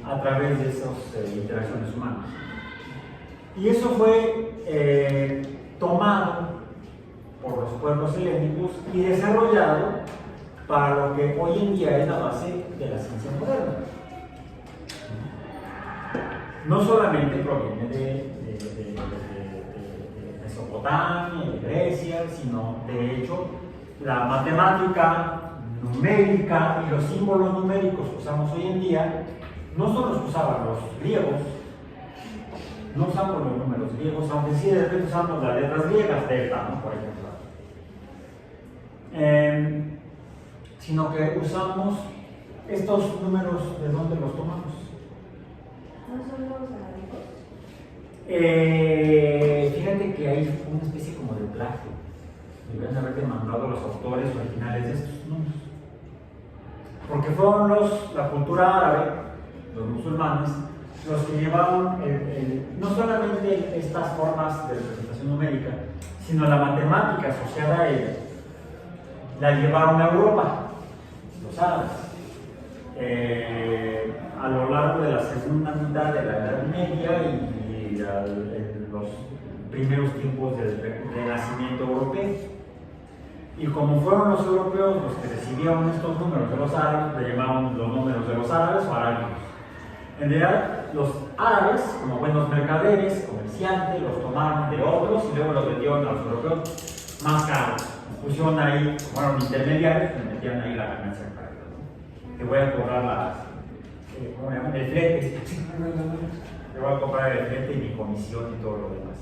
a través de esas interacciones humanas. Y eso fue tomado por los pueblos helénicos y desarrollado para lo que hoy en día es la base de la ciencia moderna. No solamente proviene de Mesopotamia, de Grecia, sino de hecho la matemática numérica y los símbolos numéricos que usamos hoy en día no son los que usaban los griegos. No usamos los números griegos, aunque sí de repente usamos las letras griegas, delta, ¿no? Por ejemplo. Sino que usamos estos números, ¿de dónde los tomamos? ¿No son los arábicos? Fíjate que hay una especie como de plagio. Deberían haber demandado a los autores originales de estos números. Porque fueron la cultura árabe, los musulmanes, los que llevaron no solamente estas formas de representación numérica, sino la matemática asociada a ella, la llevaron a Europa, los árabes. A lo largo de la segunda mitad de la Edad Media y en los primeros tiempos del Renacimiento europeo. Y como fueron los europeos los que recibieron estos números de los árabes, le llamaban los números de los árabes o arábicos. En realidad, los árabes, como buenos mercaderes, comerciantes, los tomaron de otros y luego los vendieron a los europeos más caros. Pusieron ahí, como eran intermediarios, le metían ahí la ganancia para ellos. Te voy a cobrar ¿cómo llaman? El flete. Te voy a cobrar el flete y mi comisión y todo lo demás.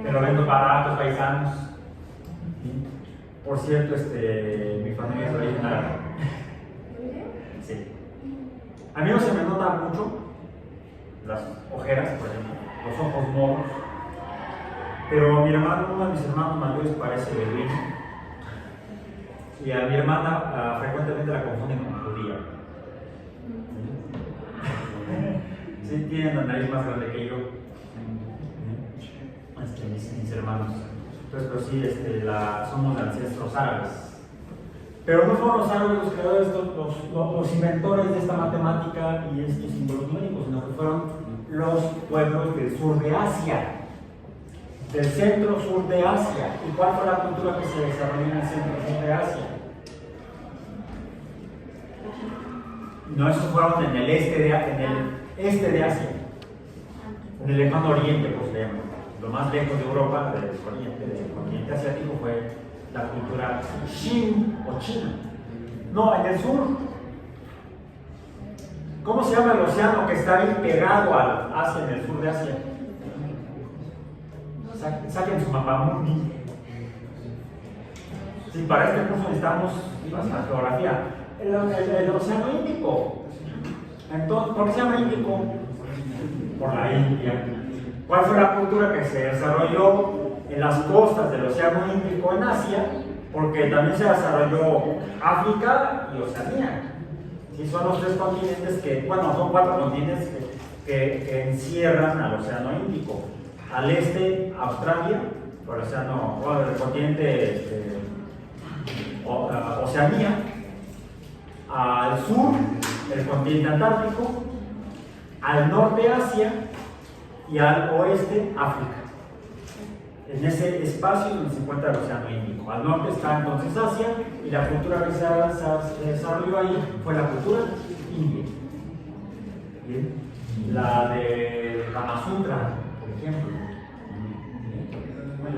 Te lo vendo baratos, paisanos. ¿Sí? Por cierto, mi familia es de origen árabe. Sí. A mí no se me nota mucho las ojeras, por ejemplo, los ojos moros. Pero mi hermano, uno de mis hermanos mayores parece beduino. Y a mi hermana frecuentemente la confunden con judía. Sí, tienen la nariz más grande que yo. Mis hermanos. Entonces, pero sí, somos de ancestros árabes. Pero no fueron los árabes los creadores, los inventores de esta matemática y estos símbolos numéricos, sino que fueron los pueblos del sur de Asia, del centro-sur de Asia. ¿Y cuál fue la cultura que se desarrolló en el centro-sur de Asia? No, esos fueron en el este de Asia, en el lejano oriente, pues le llaman. Lo más lejos de Europa, del continente asiático, fue la cultura Xin o China. No, en el sur. ¿Cómo se llama el océano que está bien pegado al Asia, en el sur de Asia? Saquen su mapamundi. Sí, para este curso necesitamos la geografía. El océano Índico. Entonces, ¿por qué se llama Índico? Por la India. ¿Cuál fue la cultura que se desarrolló en las costas del océano Índico en Asia? Porque también se desarrolló África y Oceanía. Sí, son los tres continentes son cuatro continentes que encierran al océano Índico. Al este, Australia, por el continente Oceanía. Al sur, el continente Antártico. Al norte, Asia. Y al oeste, África. En ese espacio donde se encuentra el océano Índico. Al norte está entonces Asia, y la cultura que se desarrolló ahí fue la cultura india. ¿Bien? La de Kama Sutra, por ejemplo.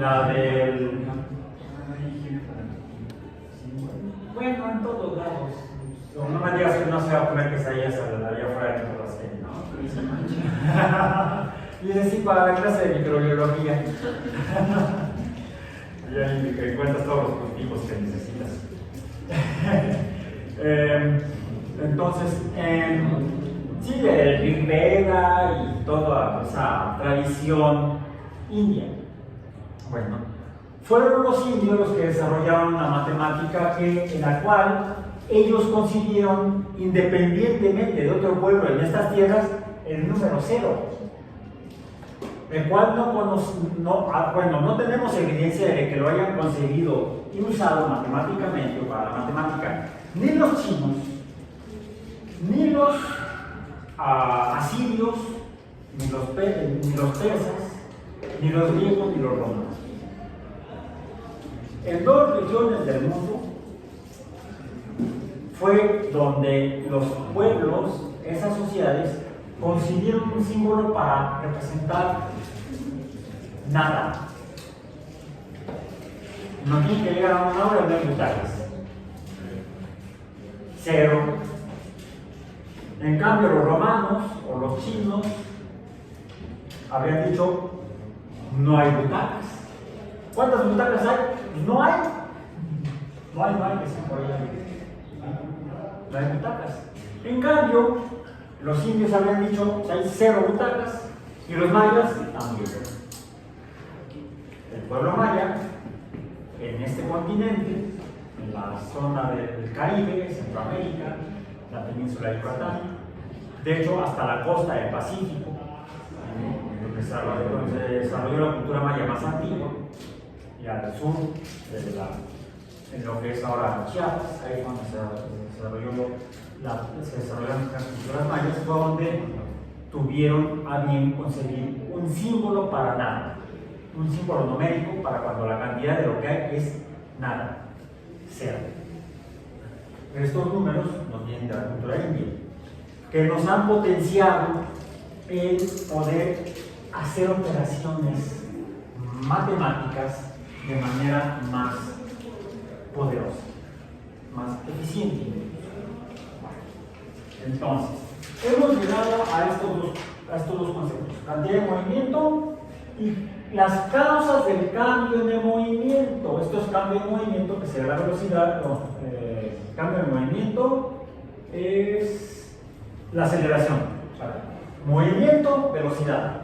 La del... Bueno, en todos lados. No me digas que no se va a comer quesadillas allá afuera de todas, ¿no? Y es así para la clase de microbiología. Y ahí encuentras todos los cultivos que necesitas. Entonces, sí, el Rig Veda y toda esa tradición india. Bueno, fueron los indios los que desarrollaron la matemática en la cual ellos concibieron, independientemente de otro pueblo en estas tierras, el número 0. El cual no tenemos evidencia de que lo hayan concebido y usado matemáticamente o para la matemática ni los chinos, ni los asirios, ni los persas, ni los griegos ni los romanos. En dos regiones del mundo fue donde los pueblos, esas sociedades, consiguieron un símbolo para representar nada. No tiene que llegar a una hora de butacas. Cero. En cambio, los romanos o los chinos habrían dicho: no hay butacas. ¿Cuántas butacas hay? Pues no hay. No hay, que se por ahí. No hay butacas. En cambio, los indios habrían dicho: hay 0 butacas. Y los mayas también. El pueblo maya, en este continente, en la zona del Caribe, Centroamérica, la península de Yucatán, de hecho hasta la costa del Pacífico, donde se desarrolló la cultura maya más antigua, y al sur, en lo que es ahora Chiapas, ahí es donde se desarrollaron las culturas mayas, fue donde tuvieron a bien conseguir un símbolo para nada, un símbolo numérico para cuando la cantidad de lo que hay es nada, 0. Estos números nos vienen de la cultura india, que nos han potenciado el poder hacer operaciones matemáticas de manera más poderosa, más eficiente. Entonces, hemos llegado a estos dos conceptos: cantidad de movimiento y las causas del cambio de movimiento. Esto es cambio de movimiento, que será la velocidad. Cambio de movimiento es la aceleración. Movimiento, velocidad.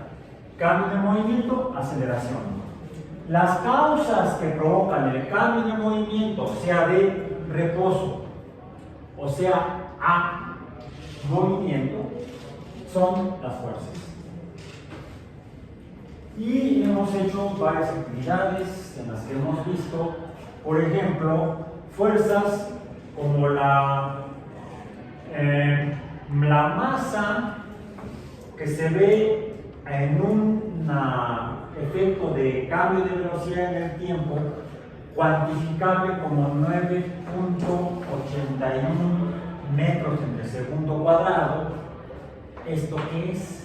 Cambio de movimiento, aceleración. Las causas que provocan el cambio de movimiento, sea de reposo o sea a movimiento, son las fuerzas. Y hemos hecho varias actividades en las que hemos visto, por ejemplo, fuerzas como la masa que se ve en un efecto de cambio de velocidad en el tiempo, cuantificable como 9.81 metros en segundo cuadrado. ¿Esto qué es?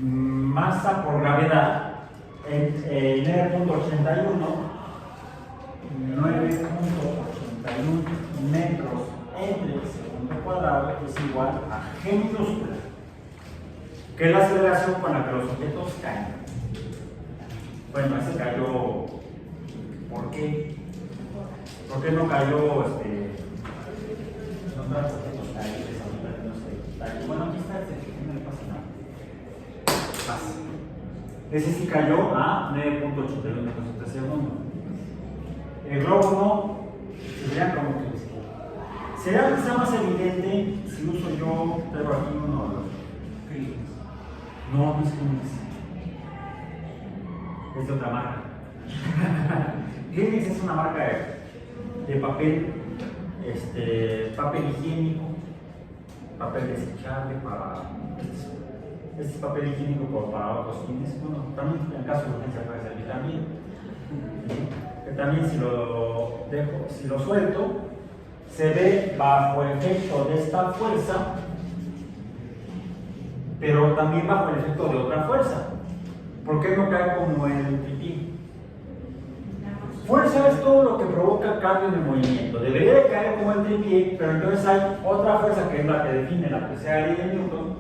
Masa por gravedad en 9.81 metros entre el segundo cuadrado es igual a G minúscula, que es la aceleración con la que los objetos caen. Bueno, ese cayó. ¿Por qué? ¿Por qué no cayó los objetos caídos? No sé. Bueno, aquí está este, no le pasa nada. Pasa. Ese sí cayó a 9.81 metros por segundo. El globo no. Sería como que será quizá más evidente si uso yo, traigo aquí uno de los Kleenex. No, no es Kleenex. Es de otra marca. Kleenex es una marca de papel, papel higiénico, papel desechable para. Este es papel higiénico para otros fines. Bueno, también en el caso de urgencia puede servir también. Que también si lo suelto, se ve bajo el efecto de esta fuerza, pero también bajo el efecto de otra fuerza. ¿Por qué no cae como el tripié? Fuerza es todo lo que provoca cambio de movimiento. Debería de caer como el tripié, pero entonces hay otra fuerza que es la que define la tercera ley de Newton,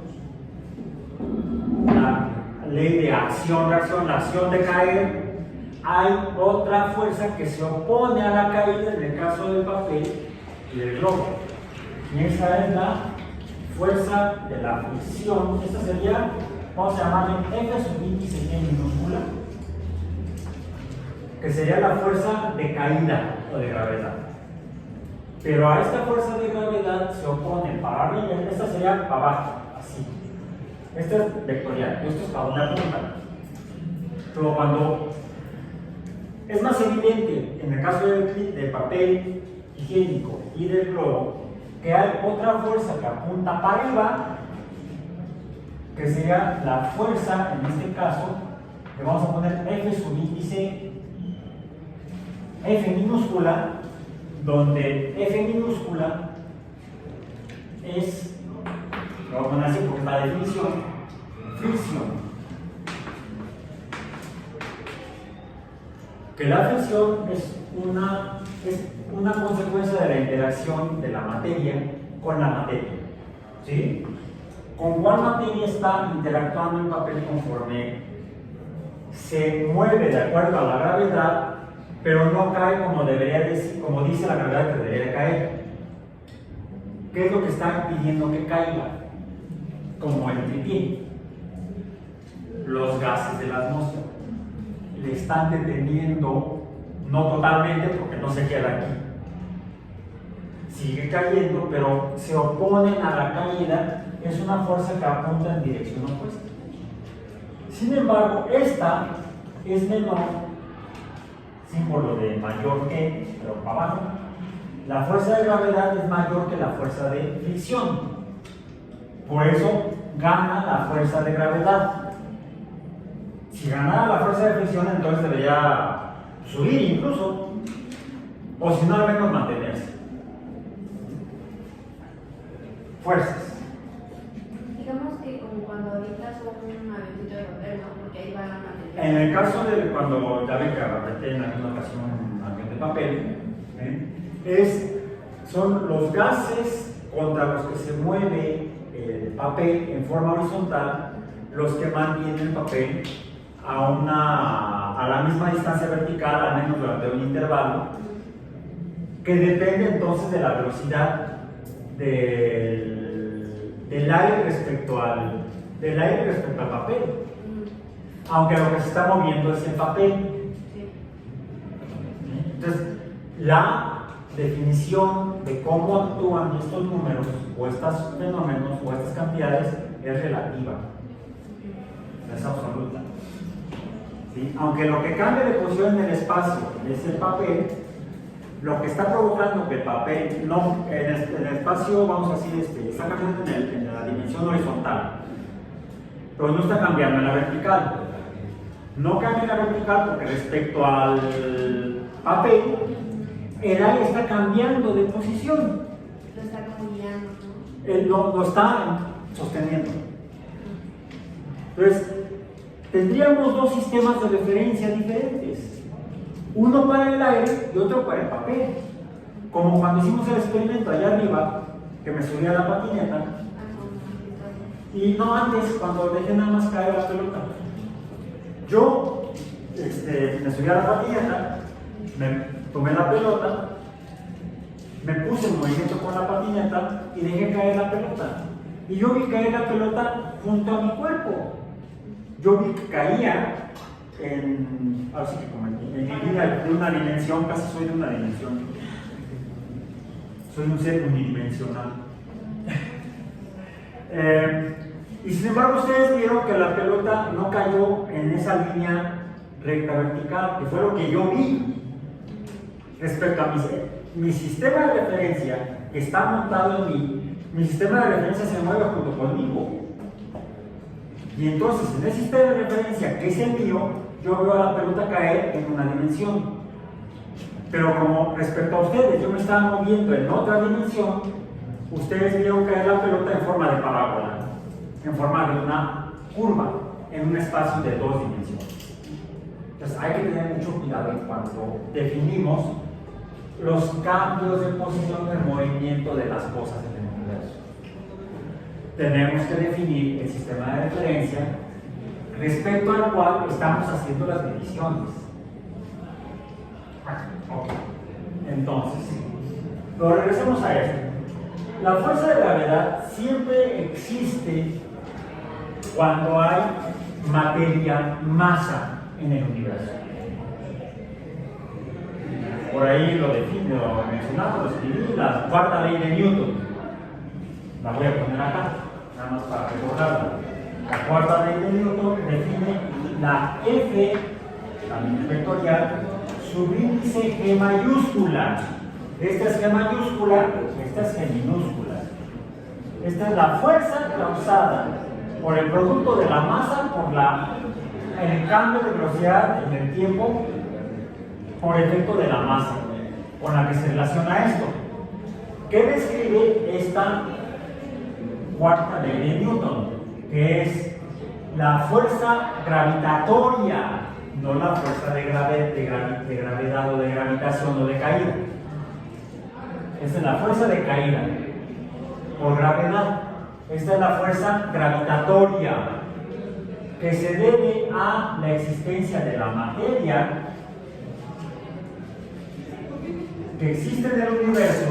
la ley de acción-reacción, la acción de caer. Hay otra fuerza que se opone a la caída en el caso del papel y del globo. Y esa es la fuerza de la fricción. Esta sería, vamos a llamarle F sub índice G minúscula, que sería la fuerza de caída o de gravedad. Pero a esta fuerza de gravedad se opone para arriba, esta sería para abajo, así. Esta es vectorial, esto es para una punta. Pero cuando es más evidente en el caso del papel higiénico y del globo, que hay otra fuerza que apunta para arriba, que sería la fuerza, en este caso, que vamos a poner F subíndice F minúscula, donde F minúscula es, lo voy a poner así porque es la definición, fricción. Que la fricción es una consecuencia de la interacción de la materia con la materia. ¿Sí? ¿Con cuál materia está interactuando el papel conforme se mueve de acuerdo a la gravedad, pero no cae como debería decir, como dice la gravedad que debería de caer? ¿Qué es lo que está impidiendo que caiga? Como el tripié. Los gases de la atmósfera le están deteniendo, no totalmente porque no se queda aquí, sigue cayendo, pero se oponen a la caída. Es una fuerza que apunta en dirección opuesta. Sin embargo, esta es menor, símbolo de mayor que, pero para abajo. La fuerza de gravedad es mayor que la fuerza de fricción, por eso gana la fuerza de gravedad. Si ganara la fuerza de fricción, entonces debería subir incluso, o si no, al menos mantenerse. Fuerzas. Digamos que como cuando ahorita son un avioncito de papel, ¿no? Porque ahí va la materia. En el caso de cuando ya ven que apreté en alguna ocasión un avión de papel, son los gases contra los que se mueve el papel en forma horizontal los que mantienen el papel a la misma distancia vertical, al menos durante un intervalo, que depende entonces de la velocidad del aire respecto al papel, aunque lo que se está moviendo es el papel. Entonces, la definición de cómo actúan estos números o estos fenómenos o estas cantidades es relativa, es absoluta. ¿Sí? Aunque lo que cambia de posición en el espacio es el papel, lo que está provocando que el papel no, en el espacio, vamos a decir, está cambiando en la dimensión horizontal, pero no está cambiando en la vertical. No cambia en la vertical porque respecto al papel, el aire está cambiando de posición. Lo está como guiando, ¿no? Él lo está sosteniendo. Entonces, tendríamos dos sistemas de referencia diferentes. Uno para el aire y otro para el papel. Como cuando hicimos el experimento allá arriba, que me subí a la patineta, y no antes, cuando dejé nada más caer la pelota. Yo me subí a la patineta, me tomé la pelota, me puse en movimiento con la patineta y dejé caer la pelota. Y yo vi caer la pelota junto a mi cuerpo. Yo vi que caía así que como en línea de una dimensión, casi soy de una dimensión. Soy un ser unidimensional. Y sin embargo, ustedes vieron que la pelota no cayó en esa línea recta vertical, que fue lo que yo vi respecto a mi sistema de referencia que está montado en mí. Mi sistema de referencia se mueve junto conmigo. Y entonces, en el sistema de referencia que es el mío, yo veo a la pelota caer en una dimensión. Pero como respecto a ustedes, yo me estaba moviendo en otra dimensión, ustedes vieron caer la pelota en forma de parábola, en forma de una curva, en un espacio de dos dimensiones. Entonces hay que tener mucho cuidado en cuanto definimos los cambios de posición del movimiento de las cosas en el universo. Tenemos que definir el sistema de referencia respecto al cual estamos haciendo las mediciones. Okay. Entonces, pero regresemos a esto. La fuerza de gravedad siempre existe cuando hay materia, masa en el universo. Por ahí lo define, lo mencionamos, lo escribí, la cuarta ley de Newton. La voy a poner acá, nada más para recordarla. La cuarta ley de Newton define la F, la línea vectorial, subíndice G mayúscula. Esta es G mayúscula, esta es G minúscula. Esta es la fuerza causada por el producto de la masa por el cambio de velocidad en el tiempo por efecto de la masa, con la que se relaciona esto. ¿Qué describe esta cuarta ley de Newton? Que es la fuerza gravitatoria, no la fuerza de gravedad o de gravitación o de caída. Esta es la fuerza de caída por gravedad. Esta es la fuerza gravitatoria, que se debe a la existencia de la materia que existe en el universo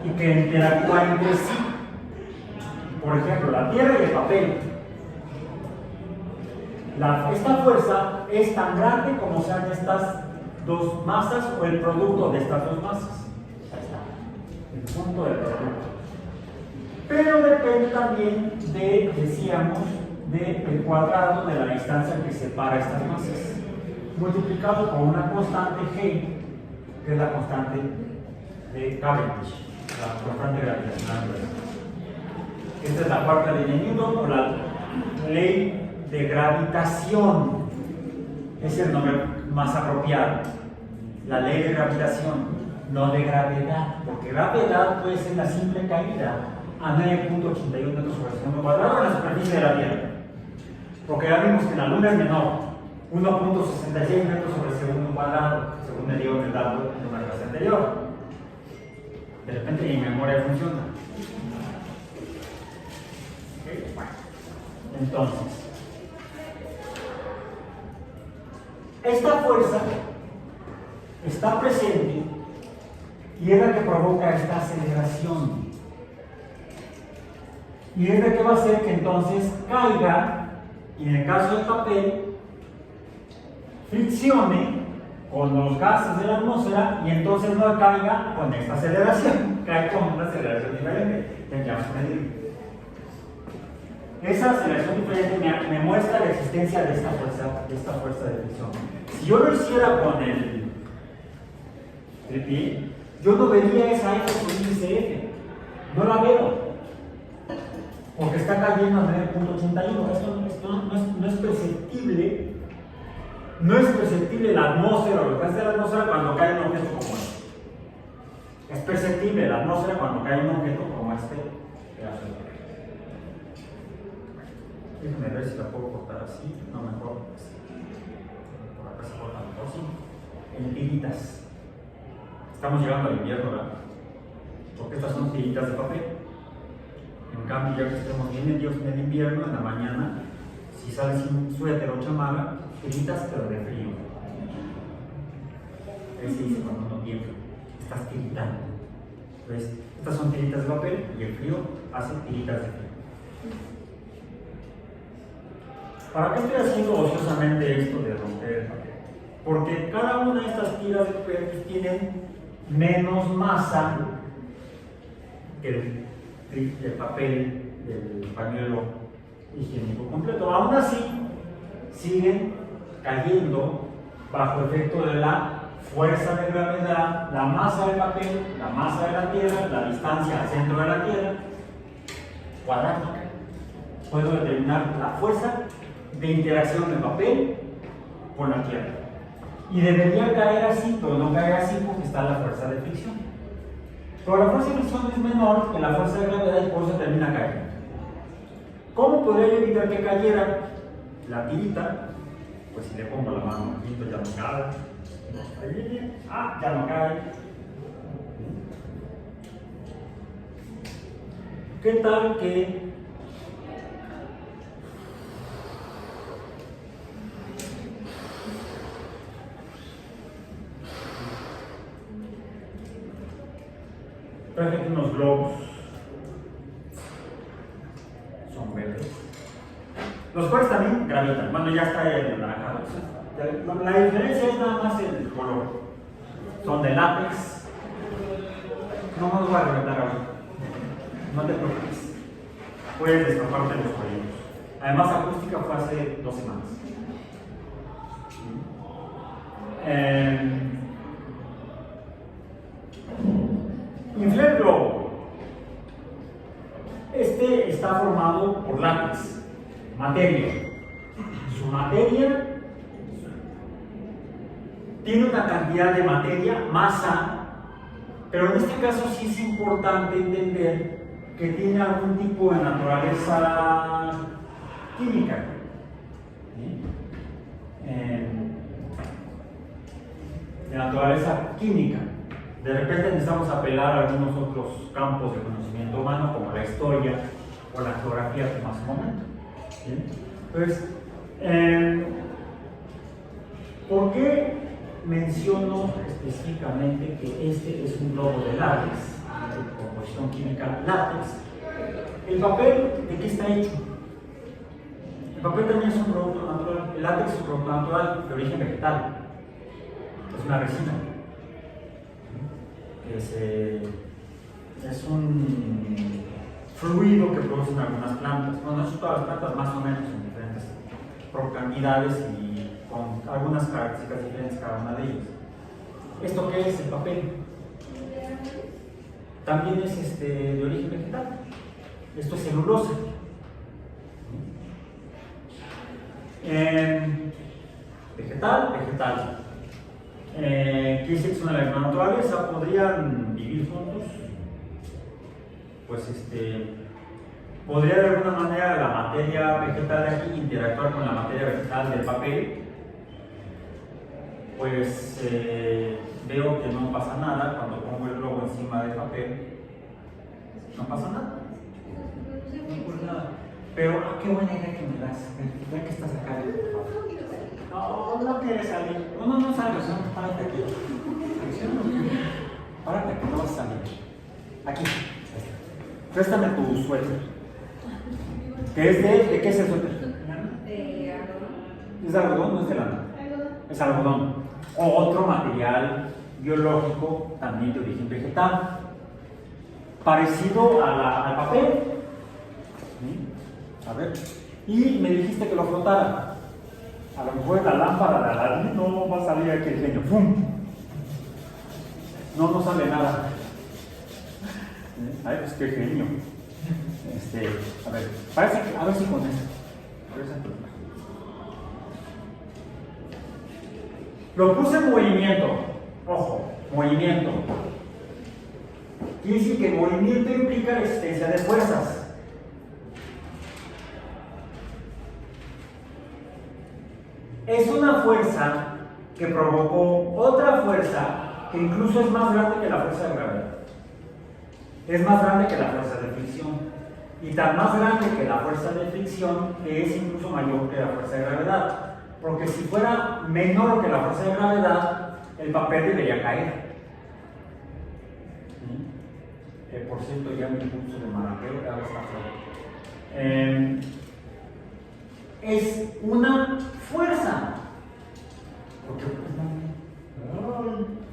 y que interactúa entre sí. Por ejemplo, la Tierra y el papel. Esta fuerza es tan grande como sean estas dos masas o el producto de estas dos masas. Ahí está, el punto del producto. Pero depende también decíamos, del cuadrado de la distancia que separa estas masas, multiplicado por una constante G, que es la constante de Cavendish, la constante gravitacional. Esta es la cuarta ley de Newton, o la ley de gravitación. Es el nombre más apropiado. La ley de gravitación, no de gravedad, porque gravedad puede ser la simple caída a 9.81 metros sobre segundo cuadrado en la superficie de la Tierra. Porque ya vimos que en la Luna es menor, 1.66 metros sobre segundo cuadrado, según me dio en el dato de una clase anterior. De repente mi memoria funciona. ¿Okay? Bueno, entonces, esta fuerza está presente y es la que provoca esta aceleración. Y es la que va a hacer que entonces caiga, y en el caso del papel, friccione con los gases de la atmósfera y entonces no caiga con esta aceleración, cae con una aceleración diferente. Tendríamos que medir. Esa aceleración diferente me muestra la existencia de esta fuerza de fricción. Si yo lo hiciera con el tripié, yo no vería esa F con índice F. No la veo. Porque está cayendo a 9.81. Esto no es perceptible. No es perceptible la atmósfera o lo que hace la atmósfera cuando cae un objeto como este. Es perceptible la atmósfera cuando cae un objeto como este. Déjenme ver si la puedo cortar así. No, mejor así. Por acá se corta mejor, sí. En tiritas. Estamos llegando al invierno, ¿verdad? Porque estas son tiritas de papel. En cambio, ya que estemos bien en el invierno, en la mañana, si sales sin suéter o chamarra, tiritas pero de frío. Ahí se dice cuando no tiembla, estás tiritando. Entonces, estas son tiritas de papel y el frío hace tiritas de frío. ¿Para qué estoy haciendo ociosamente esto de romper el papel? Porque cada una de estas tiras de papel tienen menos masa que el papel del pañuelo higiénico completo. Aún así, siguen cayendo bajo efecto de la fuerza de gravedad, la masa del papel, la masa de la Tierra, la distancia al centro de la Tierra, cuadrática. Puedo determinar la fuerza de interacción del papel con la Tierra. Y debería caer así, pero no cae así porque está la fuerza de fricción. Pero la fuerza de fricción es menor que la fuerza de gravedad y por eso termina cayendo. ¿Cómo podría yo evitar que cayera la tirita? Pues si le pongo la mano aquí, pues ya no cae. Ya no cae. ¿Qué tal que traje unos globos? Son verdes. Los cuales también gravitan. Bueno, ya está el anaranjado. La diferencia es nada más el color. Son de látex. No nos voy a reventar ahora. No te preocupes. Puedes destaparte los cuellos. Además, acústica fue hace 2 semanas. Este está formado por látex, materia. Su materia tiene una cantidad de materia, masa, pero en este caso sí es importante entender que tiene algún tipo de naturaleza química. ¿Sí? De naturaleza química. De repente necesitamos apelar a algunos otros campos de conocimiento humano, como la historia o la geografía, como hace un momento. ¿Sí? Entonces, ¿por qué menciono específicamente que este es un globo de látex, de composición química látex? ¿El papel de qué está hecho? El papel también es un producto natural. El látex es un producto natural de origen vegetal. Es una resina. Es un fluido que producen algunas plantas. Bueno, no son todas las plantas, más o menos, en diferentes cantidades y con algunas características diferentes cada una de ellas. ¿Esto qué es? El papel. También es de origen vegetal. Esto es celulosa. Vegetal. ¿Qué dice que son de la misma naturaleza? ¿Podrían vivir juntos? Pues podría de alguna manera la materia vegetal de aquí interactuar con la materia vegetal del papel. Pues veo que no pasa nada cuando pongo el globo encima del papel. No pasa nada. No ocurre nada. Pero qué buena idea que me das. Ya que estás acá, por favor. No quieres salir. No salgas, no, párate aquí. Párate aquí, no vas a salir. Aquí. Préstame tu suéter. ¿Qué es de qué es el suéter? De algodón. ¿Es de algodón o no es de lana? Es algodón. O otro material biológico también de origen vegetal. Parecido al papel. ¿Sí? A ver. Y me dijiste que lo frotara. A lo mejor la lámpara de Aladín no va a salir aquí el genio. ¡Fum! No sale nada. Ay, pues qué genio. A ver, parece que, a ver si con esto. Lo puse en movimiento. Ojo, movimiento. Quiere decir que el movimiento implica la existencia de fuerzas. Es una fuerza que provocó otra fuerza que incluso es más grande que la fuerza de gravedad. Es más grande que la fuerza de fricción. Y tan más grande que la fuerza de fricción que es incluso mayor que la fuerza de gravedad. Porque si fuera menor que la fuerza de gravedad, el papel debería caer. ¿Sí? Por cierto, ya mi curso de marapeo ahora está fuera. Es una fuerza. Porque tú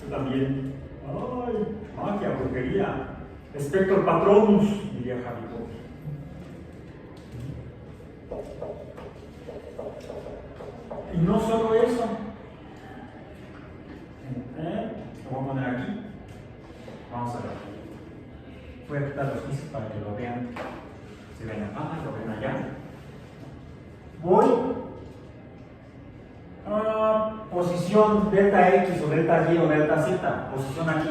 también. Ay, magia, brujería. Spector Patronus, diría Harry Potter. Y no solo eso. Lo voy a poner aquí. Vamos a ver. Voy a quitar los pisos para que lo vean. Si ven acá, lo ven allá. Voy a posición delta X o delta Y o delta Z. Posición aquí,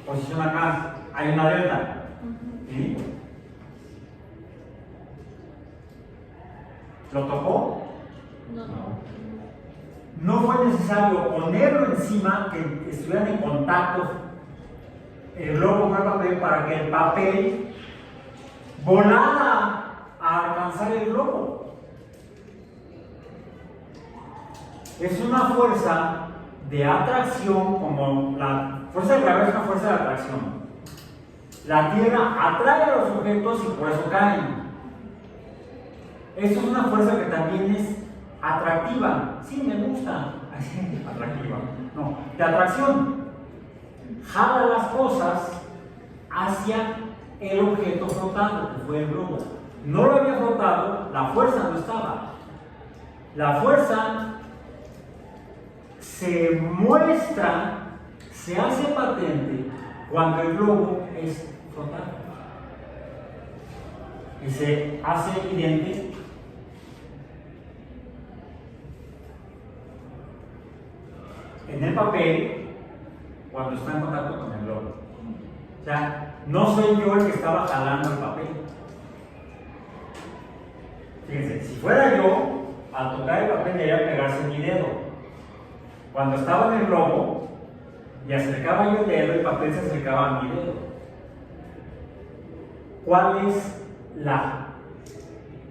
posición acá. Hay una delta. ¿Sí? ¿Lo tocó? No. No fue necesario ponerlo encima, que estuvieran en contacto el globo con el papel para que el papel volara a alcanzar el globo. Es una fuerza de atracción, como la fuerza de gravedad es una fuerza de atracción. La Tierra atrae a los objetos y por eso caen. Esto es una fuerza que también es atractiva. Sí, me gusta. Atractiva. No, de atracción. Jala las cosas hacia el objeto flotando, que fue el globo. No lo había flotado, la fuerza no estaba. La fuerza se muestra, se hace patente cuando el globo es flotante. y se hace evidente en el papel cuando está en contacto con el globo. O sea, no soy yo el que estaba jalando el papel. Fíjense, si fuera yo, al tocar el papel debía pegarse mi dedo. Cuando estaba en el globo y acercaba yo el dedo, el papel se acercaba a mi dedo. ¿Cuál es la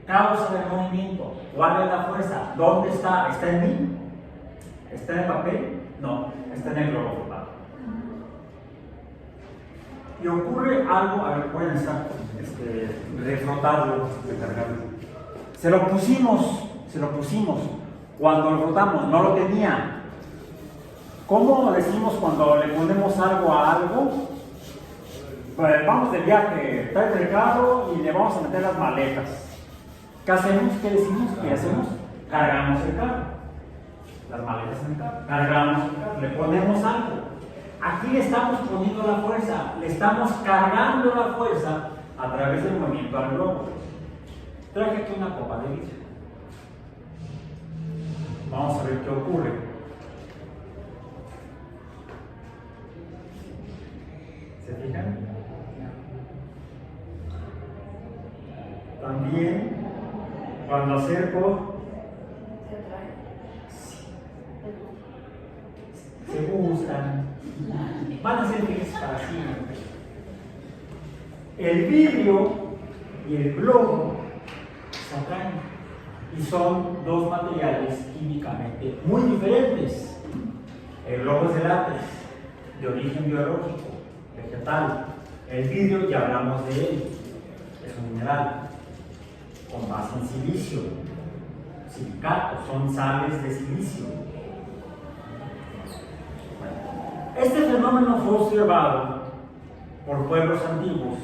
causa del movimiento? ¿Cuál es la fuerza? ¿Dónde está? ¿Está en mí? ¿Está en el papel? No, está en el globo flotado. Y ocurre algo, a ver, pueden estar refrotarlo, recargarlo. Se lo pusimos. Cuando lo frotamos, no lo tenía. ¿Cómo decimos cuando le ponemos algo a algo? Pues vamos de viaje, trae el carro y le vamos a meter las maletas. ¿Qué hacemos? ¿Qué decimos? ¿Qué hacemos? Cargamos el carro. Las maletas en el carro. Cargamos el carro, le ponemos algo. Aquí le estamos poniendo la fuerza, le estamos cargando la fuerza a través del movimiento al globo. Traje aquí una copa de vidrio. Vamos a ver qué ocurre. ¿Se fijan? También, cuando acerco, se gustan, van a ser felices para siempre. El vidrio y el globo se atraen y son dos materiales químicamente muy diferentes. El globo es de látex, de origen biológico, vegetal. El vidrio ya hablamos de él, es un mineral con base en silicio, silicato, son sales de silicio. Este fenómeno fue observado por pueblos antiguos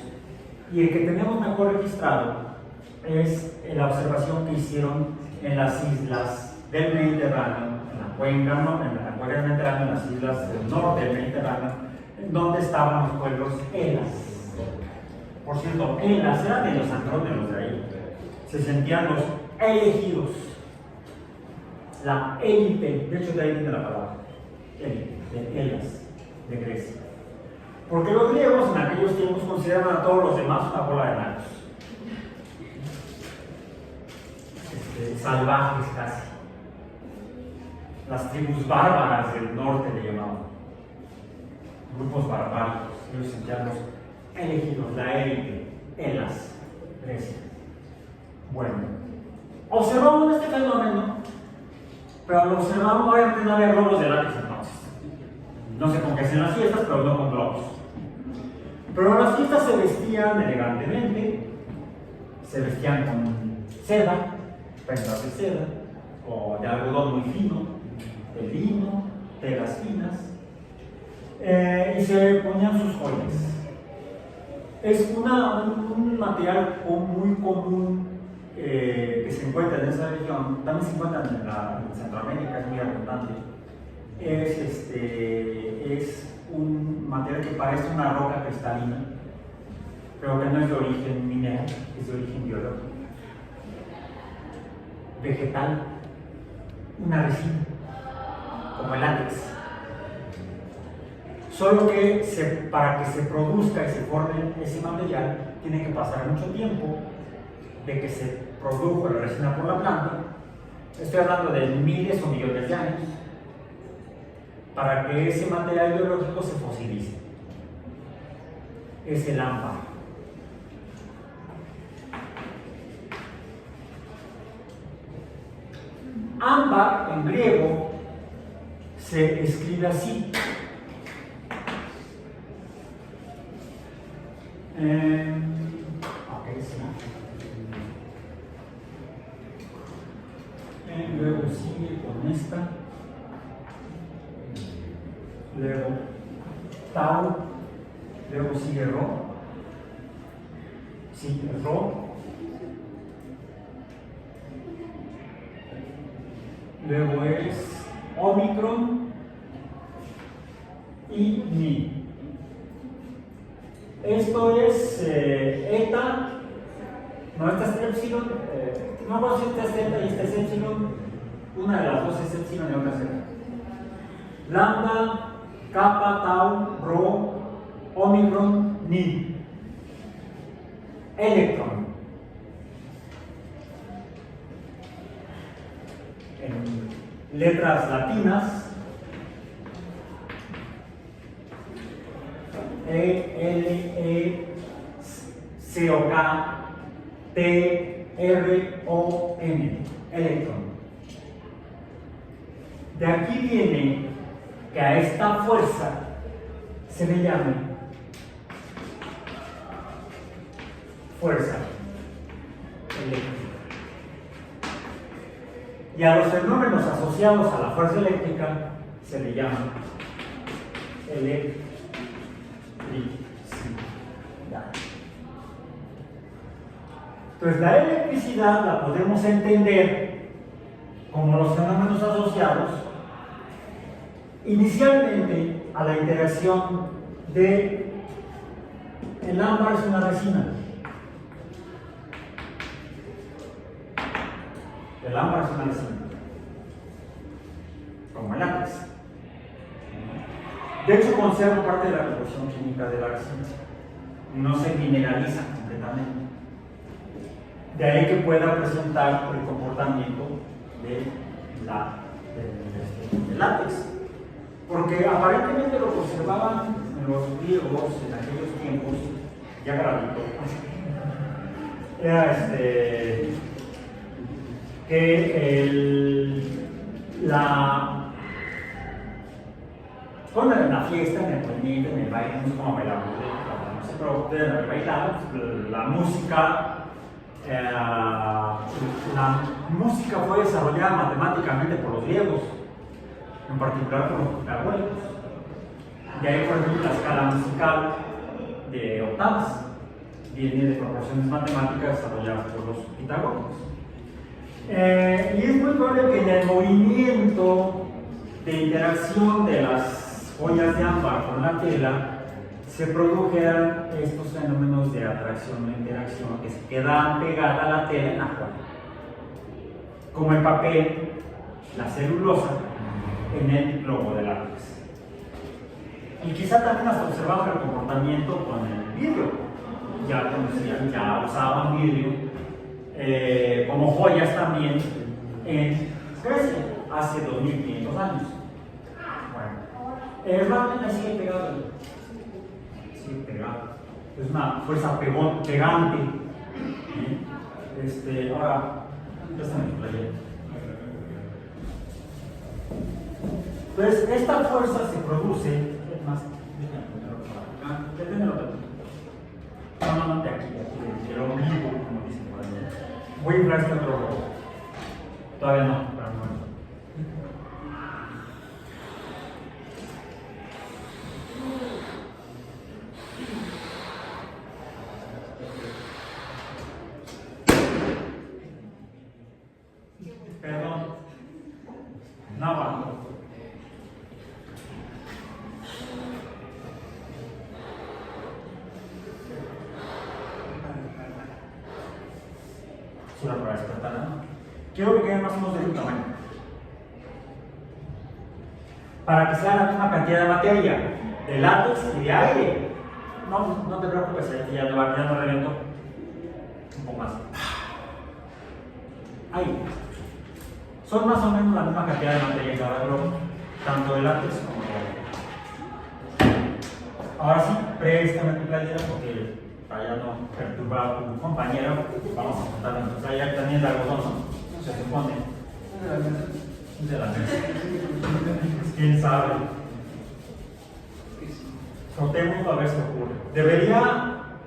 y el que tenemos mejor registrado es la observación que hicieron en las islas del Mediterráneo, en la cuenca del Mediterráneo, en las islas del norte del Mediterráneo, donde estaban los pueblos elas. Por cierto, elas eran de los andrómenos de ahí. Se sentían los elegidos, la élite, de hecho de ahí viene la palabra, élite, de elas, de Grecia. Porque los griegos en aquellos tiempos consideraban a todos los demás una bola de enanos. Salvajes casi. Las tribus bárbaras del norte le llamaban. Grupos barbáricos. Ellos sentían los elegidos, la élite, elas, Grecia. Bueno, observamos este fenómeno, pero lo observamos, obviamente no había globos de látex entonces. No sé con qué hacían las fiestas, pero no con globos. Pero las fiestas se vestían elegantemente, se vestían con seda, prendas de seda, o de algodón muy fino, de lino, telas finas, y se ponían sus joyas. Es un material muy común que se encuentra en esa región, también se encuentra en Centroamérica, es muy abundante. Es un material que parece una roca cristalina, pero que no es de origen mineral, es de origen biológico, vegetal, una resina, como el látex. Solo que para que se produzca y se forme ese material, tiene que pasar mucho tiempo de que se produjo la resina por la planta. Estoy hablando de miles o millones de años, para que ese material biológico se fosilice. Es el ámbar. Ámbar en griego se escribe así. Luego sigue con esta. Luego tau. Luego sigue ro. Sigue ro. Luego es omicron y mi. Esto es eta No, esta es epsilon, no vamos a decir esta es delta y esta es epsilon, una de las dos es epsilon y otra es delta. Lambda, kappa, tau, rho, omicron, ni. Electron. En letras latinas, E, L, E, C, O, K, T, R, O, N, electrón. De aquí viene que a esta fuerza se le llame fuerza eléctrica. Y a los fenómenos asociados a la fuerza eléctrica se le llama electricidad. Entonces, la electricidad la podemos entender como los fenómenos asociados inicialmente a la interacción de el ámbar es una resina. El ámbar es una resina, como el látex. De hecho, conserva parte de la composición química de la resina. No se mineraliza completamente. De ahí que pueda presentar el comportamiento del látex. Porque aparentemente lo que observaban los griegos en aquellos tiempos, ya grabito, era que cuando en la fiesta, en el movimiento, en el baile, no sé cómo bailamos, no sé, pero deben haber bailado, la música fue desarrollada matemáticamente por los griegos, en particular por los pitagóricos. De ahí, por ejemplo, la escala musical de octavas viene de proporciones matemáticas desarrolladas por los pitagóricos. Y es muy probable que en el movimiento de interacción de las joyas de ámbar con la tela se produjeran estos fenómenos de atracción e interacción que se quedan pegadas a la tela en la joya, como el papel, la celulosa en el globo de látex. Y quizá también hasta observamos el comportamiento con el vidrio. Ya usaban vidrio como joyas también en Grecia hace 2500 años. Bueno, realmente sigue pegado. Sigue pegado. Es una fuerza pegante. Ahora, préstame tu playera. Entonces, esta fuerza se produce. Es más, déjame ponerlo para acá. Deténmelo. No, de aquí, el ombligo, como dicen por ahí. Voy a inflar este otro robo. Todavía no, para el momento. Perdón. No aguanto. Solo para despertar, ¿no? Quiero que queden más o menos de tu tamaño. Para que sea la misma cantidad de materia, de látex y de aire. No te preocupes, ya no reviento. Un poco más. Ahí. Son más o menos la misma cantidad de materia en cada globo, tanto de látex como de aire. Ahora sí, préstame tu playera porque para ya no perturbar a tu compañero, vamos a contar entonces. Allá también el algodón, ¿no? Se supone. De la mesa. ¿Quién sabe? Contemos a ver si ocurre. Debería.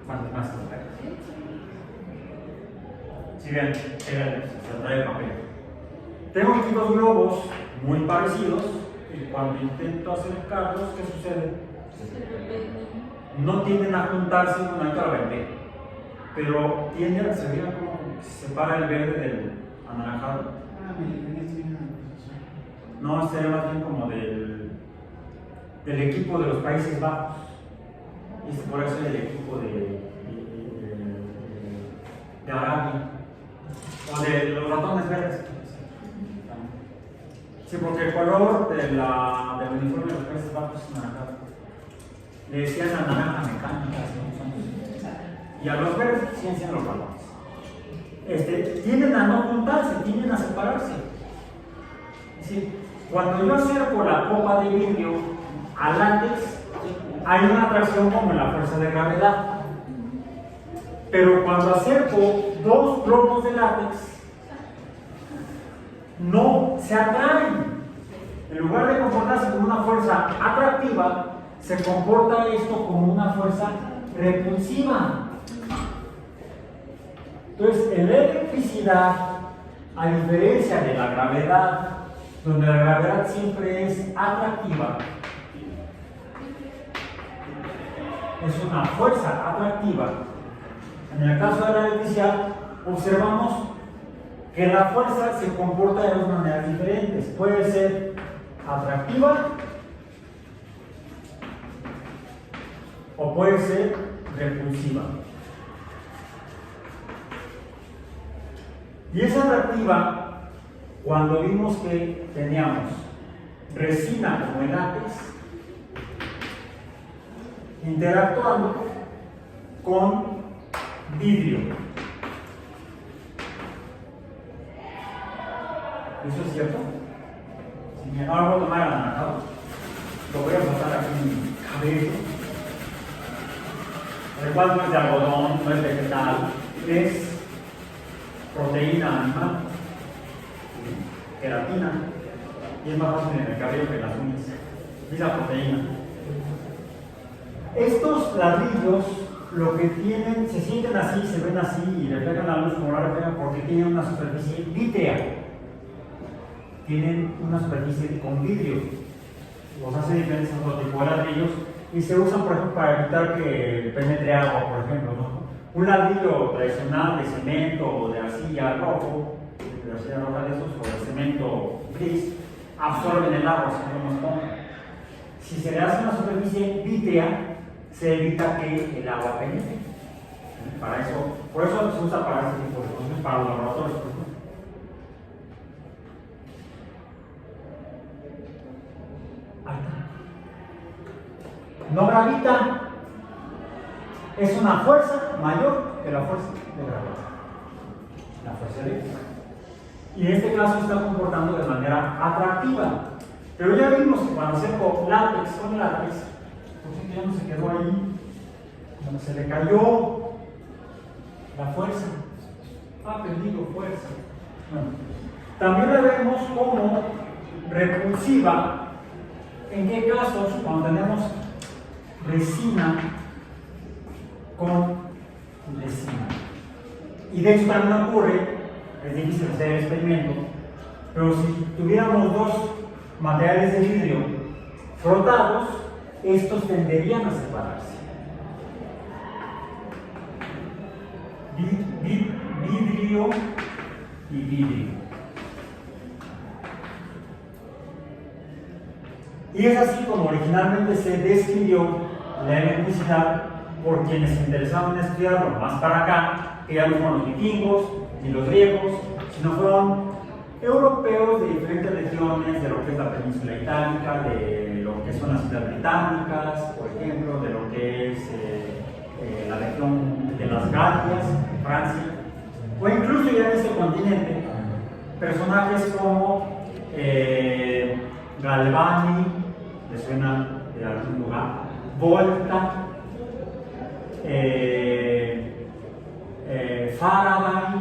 Más. Si ven, se trae el papel. Tengo aquí dos globos muy parecidos y cuando intento acercarlos, ¿qué sucede? No tienden a juntarse en un momento a la verde, pero tienden a se vean como que se separa el verde del anaranjado. No, sería más bien como del equipo de los Países Bajos. Y por eso es el equipo de Arabia, o de los ratones verdes. Sí, porque el color del uniforme de los Países Bajos es naranja. Le decían la naranja mecánica, ¿no? Y a los verdes siguen siendo los ratones. Tienden a no juntarse, tienden a separarse. ¿Sí? Cuando yo acerco la copa de vidrio al látex, hay una atracción como en la fuerza de gravedad. Pero cuando acerco dos globos de látex, no se atraen. En lugar de comportarse como una fuerza atractiva, se comporta esto como una fuerza repulsiva. Entonces, en la electricidad, a diferencia de la gravedad, donde la gravedad siempre es atractiva, es una fuerza atractiva. En el caso de la electricidad, observamos que la fuerza se comporta de dos maneras diferentes. Puede ser atractiva o puede ser repulsiva. Y es atractiva cuando vimos que teníamos resina como el látex interactuando con vidrio. ¿Eso es cierto? Si ahora voy a tomar el anaranjado, lo voy a pasar aquí en mi cabello. El cual no es de algodón, no es vegetal, es proteína animal, queratina, y es más fácil en el cabello que en las uñas. Es la proteína. Estos ladrillos, lo que tienen, se sienten así, se ven así y reflejan la luz como la reflejan porque tienen una superficie vítrea. Tienen una superficie con vidrio. Los hace diferentes a otro tipo de ladrillos y se usan, por ejemplo, para evitar que penetre agua, por ejemplo, ¿no? Un ladrillo tradicional de cemento o de arcilla rojo, de arcilla roja de esos, o de cemento gris, absorben el agua, si no nos pongan. Si se le hace una superficie vítrea, se evita que el agua penetre. Para eso, por eso se usa para este tipo de cosas, para los laboratorios. No gravita, es una fuerza mayor que la fuerza de gravedad, la fuerza eléctrica. Y en este caso se está comportando de manera atractiva. Pero ya vimos que cuando acerco látex con látex, pues ya no se quedó ahí, cuando se le cayó la fuerza, ha perdido fuerza. Bueno, también la vemos como repulsiva. ¿En qué casos? Cuando tenemos resina con resina. Y de hecho también ocurre, es difícil hacer el experimento, pero si tuviéramos dos materiales de vidrio frotados, estos tenderían a separarse. Vidrio y vidrio. Y es así como originalmente se describió la electricidad por quienes se interesaban en estudiarlo más para acá, que ya no fueron los vikingos ni los griegos, sino fueron europeos de diferentes regiones, de lo que es la península itálica, de lo que son las islas británicas, por ejemplo, de lo que es la región de las Galias, Francia, o incluso ya en ese continente, personajes como Galvani, ¿le suena de algún lugar? Volta, Faraday,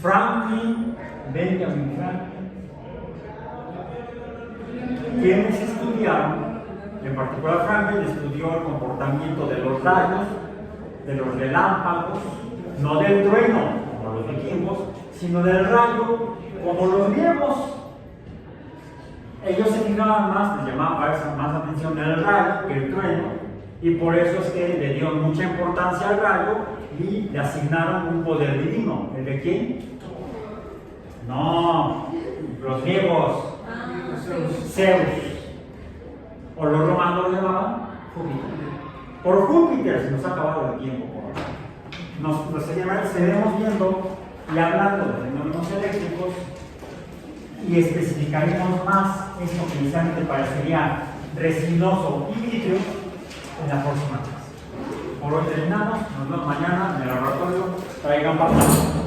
Franklin, Benjamin Franklin, quienes estudiaron, en particular Franklin estudió el comportamiento de los rayos, de los relámpagos, no del trueno, como los vikingos, sino del rayo, como los griegos. Ellos se fijaban más, les llamaba más atención el rayo que el trueno, y por eso es que le dieron mucha importancia al rayo y le asignaron un poder divino. ¿El de quién? No, los griegos, Zeus, o los romanos lo llamaban Júpiter. Por Júpiter se nos ha acabado el tiempo. Nos seguiremos viendo y hablando de fenómenos eléctricos y especificaremos más esto que inicialmente parecería resinoso y vítreo en la próxima clase. Por hoy terminamos, nos vemos mañana en el laboratorio. Traigan papel.